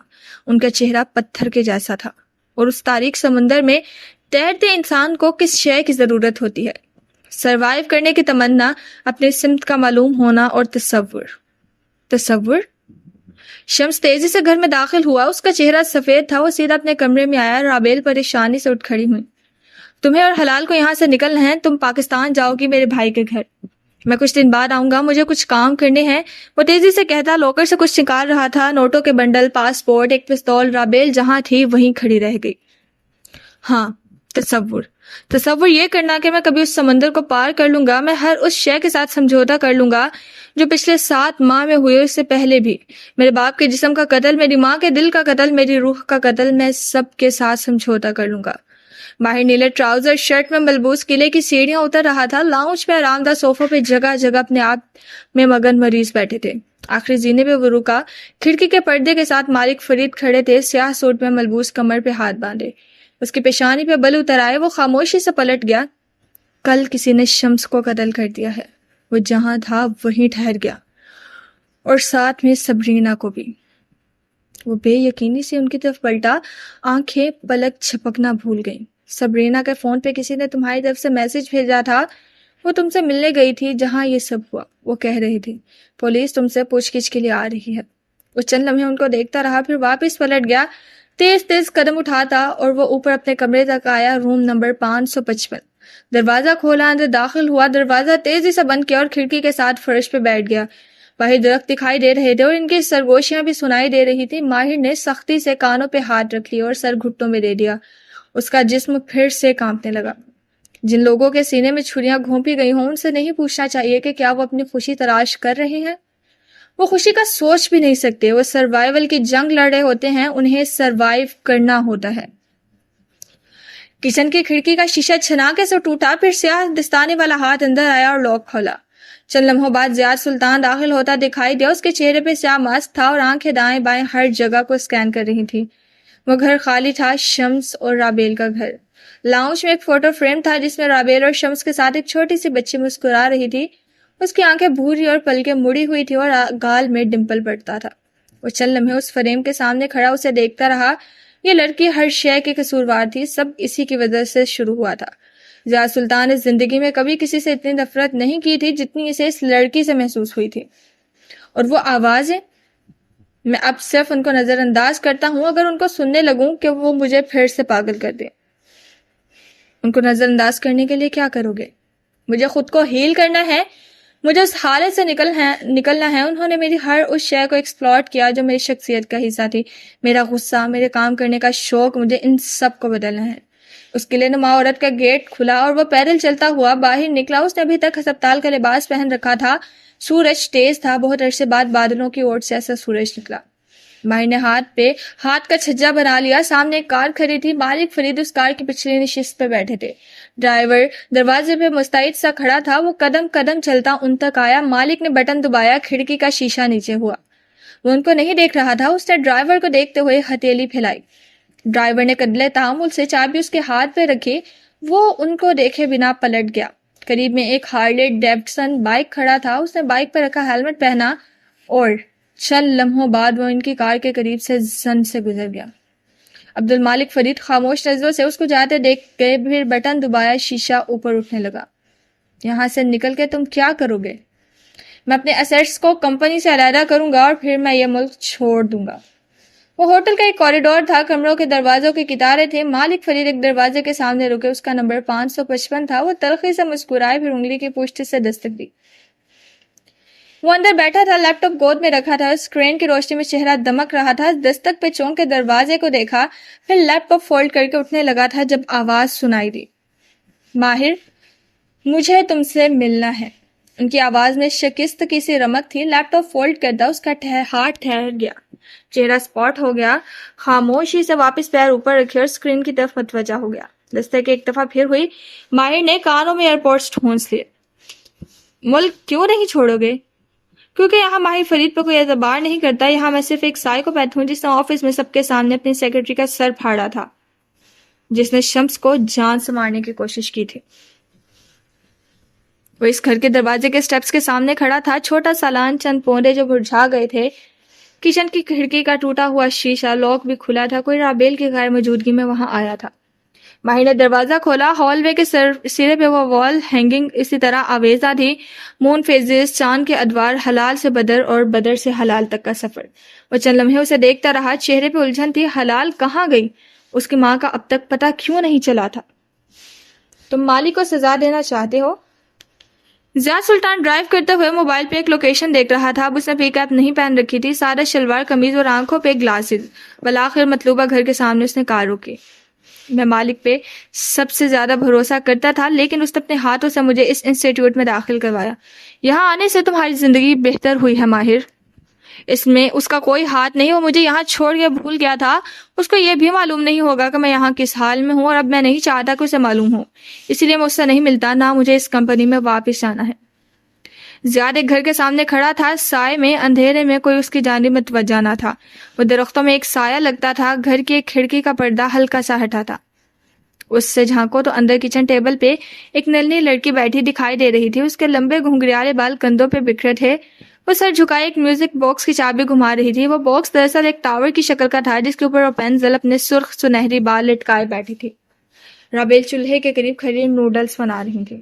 ان کا چہرہ پتھر کے جیسا تھا، اور اس تاریک سمندر میں تیرتے انسان کو کس شے کی ضرورت ہوتی ہے؟ سروائیو کرنے کی تمنا، اپنے سمت کا معلوم ہونا اور تصور۔ شمس تیزی سے گھر میں داخل ہوا، اس کا چہرہ سفید تھا۔ وہ سیدھا اپنے کمرے میں آیا۔ رابیل پریشانی سے اٹھ کھڑی ہوئی۔ تمہیں اور حلال کو یہاں سے نکلنا ہے، تم پاکستان جاؤ گی میرے بھائی کے گھر۔ میں کچھ دن بعد آؤں گا، مجھے کچھ کام کرنے ہیں، وہ تیزی سے کہتا لاکر سے کچھ نکال رہا تھا، نوٹوں کے بنڈل، پاسپورٹ، ایک پستول۔ رابیل جہاں تھی وہیں کھڑی رہ گئی۔ ہاں، تصور یہ کرنا کہ میں کبھی اس سمندر کو پار کر لوں گا، میں ہر اس شے کے ساتھ سمجھوتا کر لوں گا جو پچھلے 7 ماہ میں ہوئے، اس سے پہلے بھی۔ میرے باپ کے جسم کا قتل، میری ماں کے دل کا قتل، میری روح کا قتل، میں سب کے ساتھ سمجھوتا کر لوں گا۔ ماہر نیلے ٹراؤزر شرٹ میں ملبوس قلعے کی سیڑھیاں اتر رہا تھا۔ لاؤنج پہ آرام دہ صوفوں پہ جگہ جگہ اپنے آپ میں مگن مریض بیٹھے تھے۔ آخری زینے پہ وہ رکا۔ کھڑکی کے پردے کے ساتھ مالک فرید کھڑے تھے، سیاہ سوٹ میں ملبوس، کمر پہ ہاتھ باندھے، اس کی پیشانی پہ بل اتر آئے۔ وہ خاموشی سے پلٹ گیا۔ کل کسی نے شمس کو قتل کر دیا ہے۔ وہ جہاں تھا وہیں ٹھہر گیا، اور ساتھ میں سبرینا کو بھی۔ وہ بے یقینی سے ان کی طرف پلٹا، آنکھیں پلک جھپکنا بھول گئیں۔ سبرینا کے فون پہ کسی نے تمہاری طرف سے میسج بھیجا تھا، وہ تم سے ملنے گئی تھی جہاں یہ سب ہوا، وہ کہہ رہی تھی پولیس تم سے پوچھ گچھ کے لیے آ رہی ہے۔ وہ چند لمحے ان کو دیکھتا رہا، پھر واپس پلٹ گیا، تیز تیز قدم اٹھاتا، اور وہ اوپر اپنے کمرے تک آیا، روم نمبر 555۔ دروازہ کھولا، اندر داخل ہوا، دروازہ تیزی سے بند کیا اور کھڑکی کے ساتھ فرش پہ بیٹھ گیا۔ باہر درخت دکھائی دے رہے تھے اور ان کی سرگوشیاں بھی سنائی دے رہی تھی۔ ماہر نے سختی سے کانوں پہ ہاتھ رکھ لیے اور سر گھٹوں میں دے دیا۔ اس کا جسم پھر سے کانپنے لگا۔ جن لوگوں کے سینے میں چھریاں گھونپی گئی ہوں، ان سے نہیں پوچھنا چاہیے کہ کیا وہ اپنی خوشی تلاش کر رہے ہیں؟ وہ خوشی کا سوچ بھی نہیں سکتے۔ وہ سروائیول کی جنگ لڑ رہے ہوتے ہیں، انہیں سروائیو کرنا ہوتا ہے۔ کچن کی کھڑکی کا شیشہ چھناکے سے ٹوٹا، پھر سیاہ دستانے والا ہاتھ اندر آیا اور لاک کھولا۔ چند لمحوں بعد زیاد سلطان داخل ہوتا دکھائی دیا۔ اس کے چہرے پہ سیاہ ماسک تھا اور آنکھیں دائیں بائیں ہر جگہ کو اسکین کر رہی تھی۔ وہ گھر خالی تھا، شمس اور رابیل کا گھر۔ لاؤنج میں ایک فوٹو فریم تھا جس میں رابیل اور شمس کے ساتھ ایک چھوٹی سی بچی مسکرا رہی تھی۔ اس کی آنکھیں بھوری اور پلکیں مڑی ہوئی تھی اور گال میں ڈمپل پڑتا تھا۔ وہ چند لمحے اس فریم کے سامنے کھڑا اسے دیکھتا رہا۔ یہ لڑکی ہر شے کی قصوروار تھی، سب اسی کی وجہ سے شروع ہوا تھا۔ زیاد سلطان نے زندگی میں کبھی کسی سے اتنی نفرت نہیں کی تھی جتنی اسے اس لڑکی سے محسوس ہوئی تھی۔ اور وہ آوازیں، میں اب صرف ان کو نظر انداز کرتا ہوں، اگر ان کو سننے لگوں کہ وہ مجھے پھر سے پاگل کر دیں۔ ان کو نظر انداز کرنے کے لیے کیا کرو گے؟ مجھے خود کو ہیل کرنا ہے، مجھے اس حالت سے نکلنا ہے۔ انہوں نے میری ہر اس شے کو ایکسپلورٹ کیا جو میری شخصیت کا حصہ تھی، میرا غصہ، میرے کام کرنے کا شوق، مجھے ان سب کو بدلنا ہے۔ اس قلعے نما عورت کا گیٹ کھلا اور وہ پیدل چلتا ہوا باہر نکلا۔ اس نے ابھی تک ہسپتال کا لباس پہن رکھا تھا۔ سورج تیز تھا، بہت عرصے بعد بادلوں کی اوٹ سے ایسا سورج نکلا۔ ماہر نے ہاتھ پہ ہاتھ کا چھجا بنا لیا۔ سامنے ایک کار کھڑی تھی، مالک فرید اس کار کی پچھلی نشست پہ بیٹھے تھے۔ ڈرائیور دروازے پہ مستعد سا کھڑا تھا، وہ قدم قدم چلتا ان تک آیا۔ مالک نے بٹن دبایا، کھڑکی کا شیشہ نیچے ہوا۔ وہ ان کو نہیں دیکھ رہا تھا، اس نے ڈرائیور کو دیکھتے ہوئے ہتھیلی پھیلائی۔ ڈرائیور نے قدلے تعامل سے چابی اس کے ہاتھ پہ رکھی، وہ ان کو دیکھے بنا پلٹ گیا۔ قریب میں ایک ہارلے ڈیوڈسن بائک کھڑا تھا، اس نے بائک پہ رکھا ہیلمٹ پہنا اور چند لمحوں بعد وہ ان کی کار کے قریب سے زن سے گزر گیا۔ عبد المالک فرید خاموش نظروں سے اس کو جاتے دیکھ گئے، پھر بٹن دبایا، شیشہ اوپر اٹھنے لگا۔ یہاں سے نکل کے تم کیا کرو گے؟ میں اپنے ایسیٹس کو کمپنی سے علیحدہ کروں گا اور پھر میں یہ ملک چھوڑ دوں گا۔ وہ ہوٹل کا ایک کوریڈور تھا، کمروں کے دروازوں کے قطارے تھے۔ مالک فرید ایک دروازے کے سامنے رکے، اس کا نمبر 555 تھا۔ وہ تلخی سے مسکرائے، پھر انگلی کی پشت سے دستک دی۔ وہ اندر بیٹھا تھا، لیپ ٹاپ گود میں رکھا تھا، اسکرین کی روشنی میں چہرہ دمک رہا تھا۔ دستک پہ چونک کے دروازے کو دیکھا، پھر لیپ ٹاپ فولڈ کر کے اٹھنے لگا تھا جب آواز سنائی دی، ماہر مجھے تم سے ملنا ہے۔ ان کی آواز میں شکست کی سی رمق تھی۔ لیپ ٹاپ فولڈ کرتا اس کا ہاتھ ٹھہر گیا۔ چہرہ اسپاٹ ہو گیا، خاموشی سے واپس پیر اوپر رکھے اور اسکرین کی طرف متوجہ ہو گیا۔ دستک ایک دفعہ پھر ہوئی۔ ماہر نے کانوں میں ایئرپورٹس ٹھونس لیے۔ ملک کیوں نہیں چھوڑو گے؟ کیونکہ یہاں ماہر فرید پہ کوئی اعتبار نہیں کرتا، یہاں میں صرف ایک سائیکوپیتھ ہوں جس نے آفس میں سب کے سامنے اپنی سیکرٹری کا سر پھاڑا تھا، جس نے شمس کو جان سے مارنے کی کوشش کی تھی۔ وہ اس گھر کے دروازے کے سٹیپس کے سامنے کھڑا تھا، چھوٹا سالان، چند پوندے جو مرجھا گئے تھے، کچن کی کھڑکی کا ٹوٹا ہوا شیشہ، لاک بھی کھلا تھا، کوئی رابیل کی غیر موجودگی میں وہاں آیا تھا۔ ماہر نے دروازہ کھولا۔ ہال وے کے سرے پہ وہ وال ہینگنگ اسی طرح آویزہ تھی، مون فیزز، چاند کے ادوار، حلال سے بدر اور بدر سے حلال تک کا سفر۔ وہ چند لمحے اسے دیکھتا رہا، چہرے پہ الجھن تھی۔ حلال کہاں گئی؟ اس کی ماں کا اب تک پتہ کیوں نہیں چلا تھا؟ تم مالک کو سزا دینا چاہتے ہو؟ ضیاء سلطان ڈرائیو کرتے ہوئے موبائل پہ ایک لوکیشن دیکھ رہا تھا۔ اب اس نے پی کیپ نہیں پہن رکھی تھی، سادہ شلوار قمیض اور آنکھوں پہ گلاسز۔ بالآخر مطلوبہ گھر کے سامنے اس نے کار روکی۔ میں مالک پہ سب سے زیادہ بھروسہ کرتا تھا، لیکن اس نے اپنے ہاتھوں سے مجھے اس انسٹیٹیوٹ میں داخل کروایا۔ یہاں آنے سے تمہاری زندگی بہتر ہوئی ہے ماہر، اس میں اس کا کوئی ہاتھ نہیں۔ وہ مجھے یہاں چھوڑ کے بھول گیا تھا، اس کو یہ بھی معلوم نہیں ہوگا کہ میں یہاں کس حال میں ہوں، اور اب میں نہیں چاہتا کہ اسے معلوم ہو، اسی لیے میں اس سے نہیں ملتا، نہ مجھے اس کمپنی میں واپس جانا ہے۔ زیادہ گھر کے سامنے کھڑا تھا، سائے میں، اندھیرے میں، کوئی اس کی جانب متوجہ نہ تھا۔ وہ درختوں میں ایک سایہ لگتا تھا، گھر کی ایک کھڑکی کا پردہ ہلکا سا ہٹا تھا۔ اس سے جھانکو تو اندر کچن ٹیبل پہ ایک ننھی لڑکی بیٹھی دکھائی دے رہی تھی، اس کے لمبے گھنگریالے بال کندھوں پہ بکھرے تھے۔ وہ سر جھکائے ایک میوزک باکس کی چابی گھما رہی تھی۔ وہ باکس دراصل ایک ٹاور کی شکل کا تھا جس کے اوپر رپنزل اپنے سرخ سنہری بال لٹکائے بیٹھی تھی۔ رابیل چولہے کے قریب کھڑی نوڈلز بنا رہی تھی۔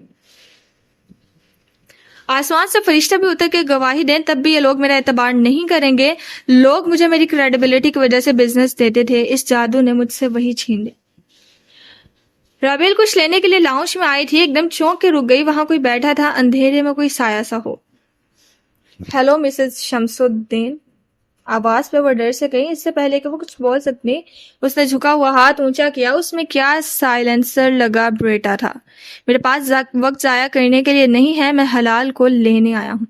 آسمان سے فرشتے بھی اتر کے گواہی دیں تب بھی یہ لوگ میرا اعتبار نہیں کریں گے۔ لوگ مجھے میری کریڈیبلٹی کی وجہ سے بزنس دیتے تھے، اس جادو نے مجھ سے وہی چھین لیا۔ رابیل کچھ لینے کے لیے لاؤنج میں آئی تھی، ایک دم چونک کے رک گئی۔ وہاں کوئی بیٹھا تھا، اندھیرے میں کوئی سایہ سا ہو۔ ہیلو مسز شمس الدین، آواز پہ وہ ڈر سے کہیں، اس سے پہلے کہ وہ کچھ بول سکتی اس نے جھکا ہوا ہاتھ اونچا کیا۔ اس میں کیا سائلنسر لگا بریٹا تھا۔ میرے پاس وقت ضائع کرنے کے لیے نہیں ہے، میں حلال کو لینے آیا ہوں۔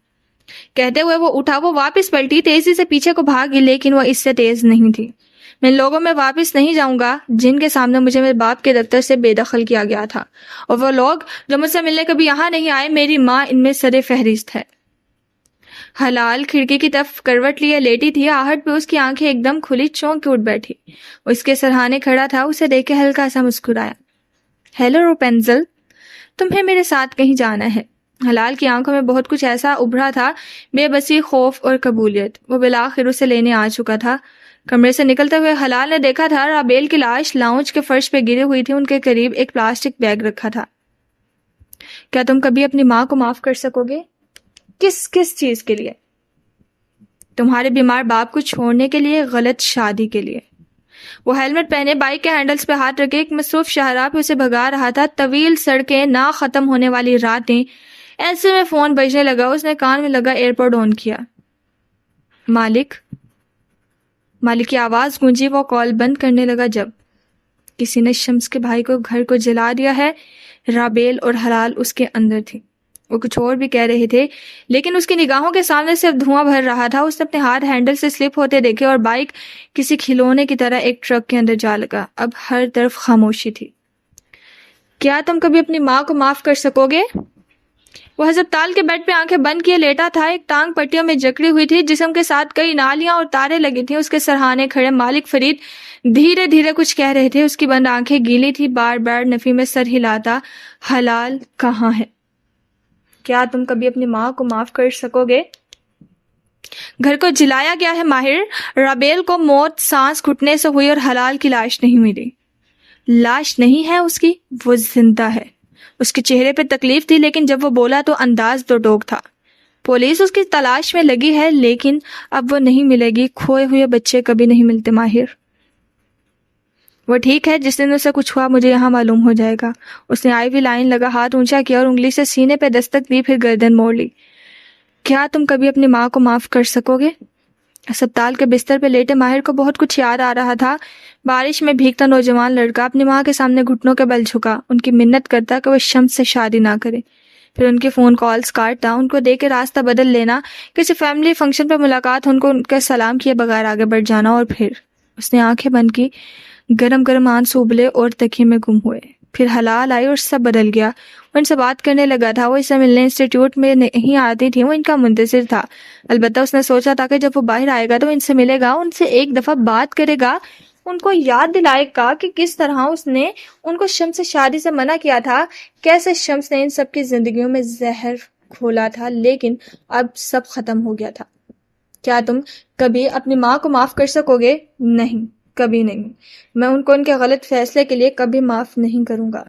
کہتے ہوئے وہ اٹھا، وہ واپس پلٹی، تیزی سے پیچھے کو بھاگی، لیکن وہ اس سے تیز نہیں تھی۔ میں ان لوگوں میں واپس نہیں جاؤں گا جن کے سامنے مجھے میرے باپ کے دفتر سے بے دخل کیا گیا تھا، اور وہ لوگ جو مجھ سے ملنے کبھی یہاں نہیں آئے، میری ماں ان میں سر فہرست ہے۔ حلال کھڑکی کی طرف کروٹ لیے لیٹی تھی، آہٹ پہ اس کی آنکھیں ایک دم کھلی، چونک کے اٹھ بیٹھی۔ وہ اس کے سرہانے کھڑا تھا، اسے دیکھ کے ہلکا سا مسکرایا۔ ہیلو روپنزل، تمہیں میرے ساتھ کہیں جانا ہے۔ حلال کی آنکھوں میں بہت کچھ ایسا ابھرا تھا، بے بسی، خوف اور قبولیت۔ وہ بالآخر اسے لینے آ چکا تھا۔ کمرے سے نکلتے ہوئے حلال نے دیکھا تھا رابیل کی لاش لاؤنج کے فرش پہ گری ہوئی تھی، ان کے قریب ایک پلاسٹک بیگ رکھا تھا۔ کیا تم کبھی اپنی ماں کو معاف کر سکو گے؟ کس چیز کے لیے؟ تمہارے بیمار باپ کو چھوڑنے کے لیے، غلط شادی کے لیے۔ وہ ہیلمٹ پہنے بائک کے ہینڈلز پہ ہاتھ رکھے ایک مصروف شاہراہ پہ اسے بھگا رہا تھا۔ طویل سڑکیں، نہ ختم ہونے والی راتیں۔ ایسے میں فون بجنے لگا، اس نے کان میں لگا ایئرپوڈ آن کیا۔ مالک کی آواز گونجی۔ وہ کال بند کرنے لگا جب کسی نے شمس کے بھائی کو گھر کو جلا دیا ہے۔ رابیل اور حلال اس کے اندر تھی۔ وہ کچھ اور بھی کہہ رہے تھے، لیکن اس کی نگاہوں کے سامنے صرف دھواں بھر رہا تھا۔ اس نے اپنے ہاتھ ہینڈل سے سلپ ہوتے دیکھے اور بائک کسی کھلونے کی طرح ایک ٹرک کے اندر جا لگا۔ اب ہر طرف خاموشی تھی۔ کیا تم کبھی اپنی ماں کو معاف کر سکو گے؟ وہ ہسپتال کے بیڈ پہ آنکھیں بند کیے لیٹا تھا، ایک ٹانگ پٹیوں میں جکڑی ہوئی تھی، جسم کے ساتھ کئی نالیاں اور تاریں لگی تھیں۔ اس کے سرہانے کھڑے مالک فرید دھیرے دھیرے کچھ کہہ رہے تھے، اس کی بند آنکھیں گیلی تھی، بار بار نفی میں سر ہلاتا۔ حلال کہاں ہے؟ کیا تم کبھی اپنی ماں کو معاف کر سکو گے؟ گھر کو جلایا گیا ہے ماہر۔ رابیل کو موت سانس گھٹنے سے ہوئی اور حلال کی لاش نہیں ملی۔ لاش نہیں ہے اس کی، وہ زندہ ہے۔ اس کے چہرے پہ تکلیف تھی، لیکن جب وہ بولا تو انداز دو ٹوک تھا۔ پولیس اس کی تلاش میں لگی ہے، لیکن اب وہ نہیں ملے گی۔ کھوئے ہوئے بچے کبھی نہیں ملتے ماہر۔ وہ ٹھیک ہے، جس دن اسے کچھ ہوا مجھے یہاں معلوم ہو جائے گا۔ اس نے آئی وی لائن لگا ہاتھ اونچا کیا اور انگلی سے سینے پہ دستک دی، پھر گردن موڑ لی۔ کیا تم کبھی اپنی ماں کو معاف کر سکو گے؟ ہسپتال کے بستر پہ لیٹے ماہر کو بہت کچھ یاد آ رہا تھا۔ بارش میں بھیگتا نوجوان لڑکا اپنی ماں کے سامنے گھٹنوں کے بل جھکا، ان کی منت کرتا کہ وہ شمس سے شادی نہ کرے۔ پھر ان کے فون کالز کاٹنا، ان کو دیکھ کے راستہ بدل لینا، کسی فیملی فنکشن پہ ملاقات، ان کو ان کا سلام کیے بغیر آگے بڑھ جانا، اور پھر اس نے آنکھیں بند کی، گرم گرم آنسو ابلے اور تکیے میں گم ہوئے۔ پھر حلال آئی اور سب بدل گیا۔ وہ ان سے بات کرنے لگا تھا، وہ اس سے ملنے انسٹیٹیوٹ میں نہیں آتی تھی، وہ ان کا منتظر تھا۔ البتہ اس نے سوچا تھا کہ جب وہ باہر آئے گا تو ان سے ملے گا، ان سے ایک دفعہ بات کرے گا، ان کو یاد دلائے گا کہ کس طرح اس نے ان کو شمس سے شادی سے منع کیا تھا، کیسے شمس نے ان سب کی زندگیوں میں زہر کھولا تھا، لیکن اب سب ختم ہو گیا تھا۔ کیا تم کبھی اپنی ماں کو معاف کر سکو گے؟ نہیں، کبھی نہیں۔ میں ان کو ان کے غلط فیصلے کے لیے کبھی معاف نہیں کروں گا۔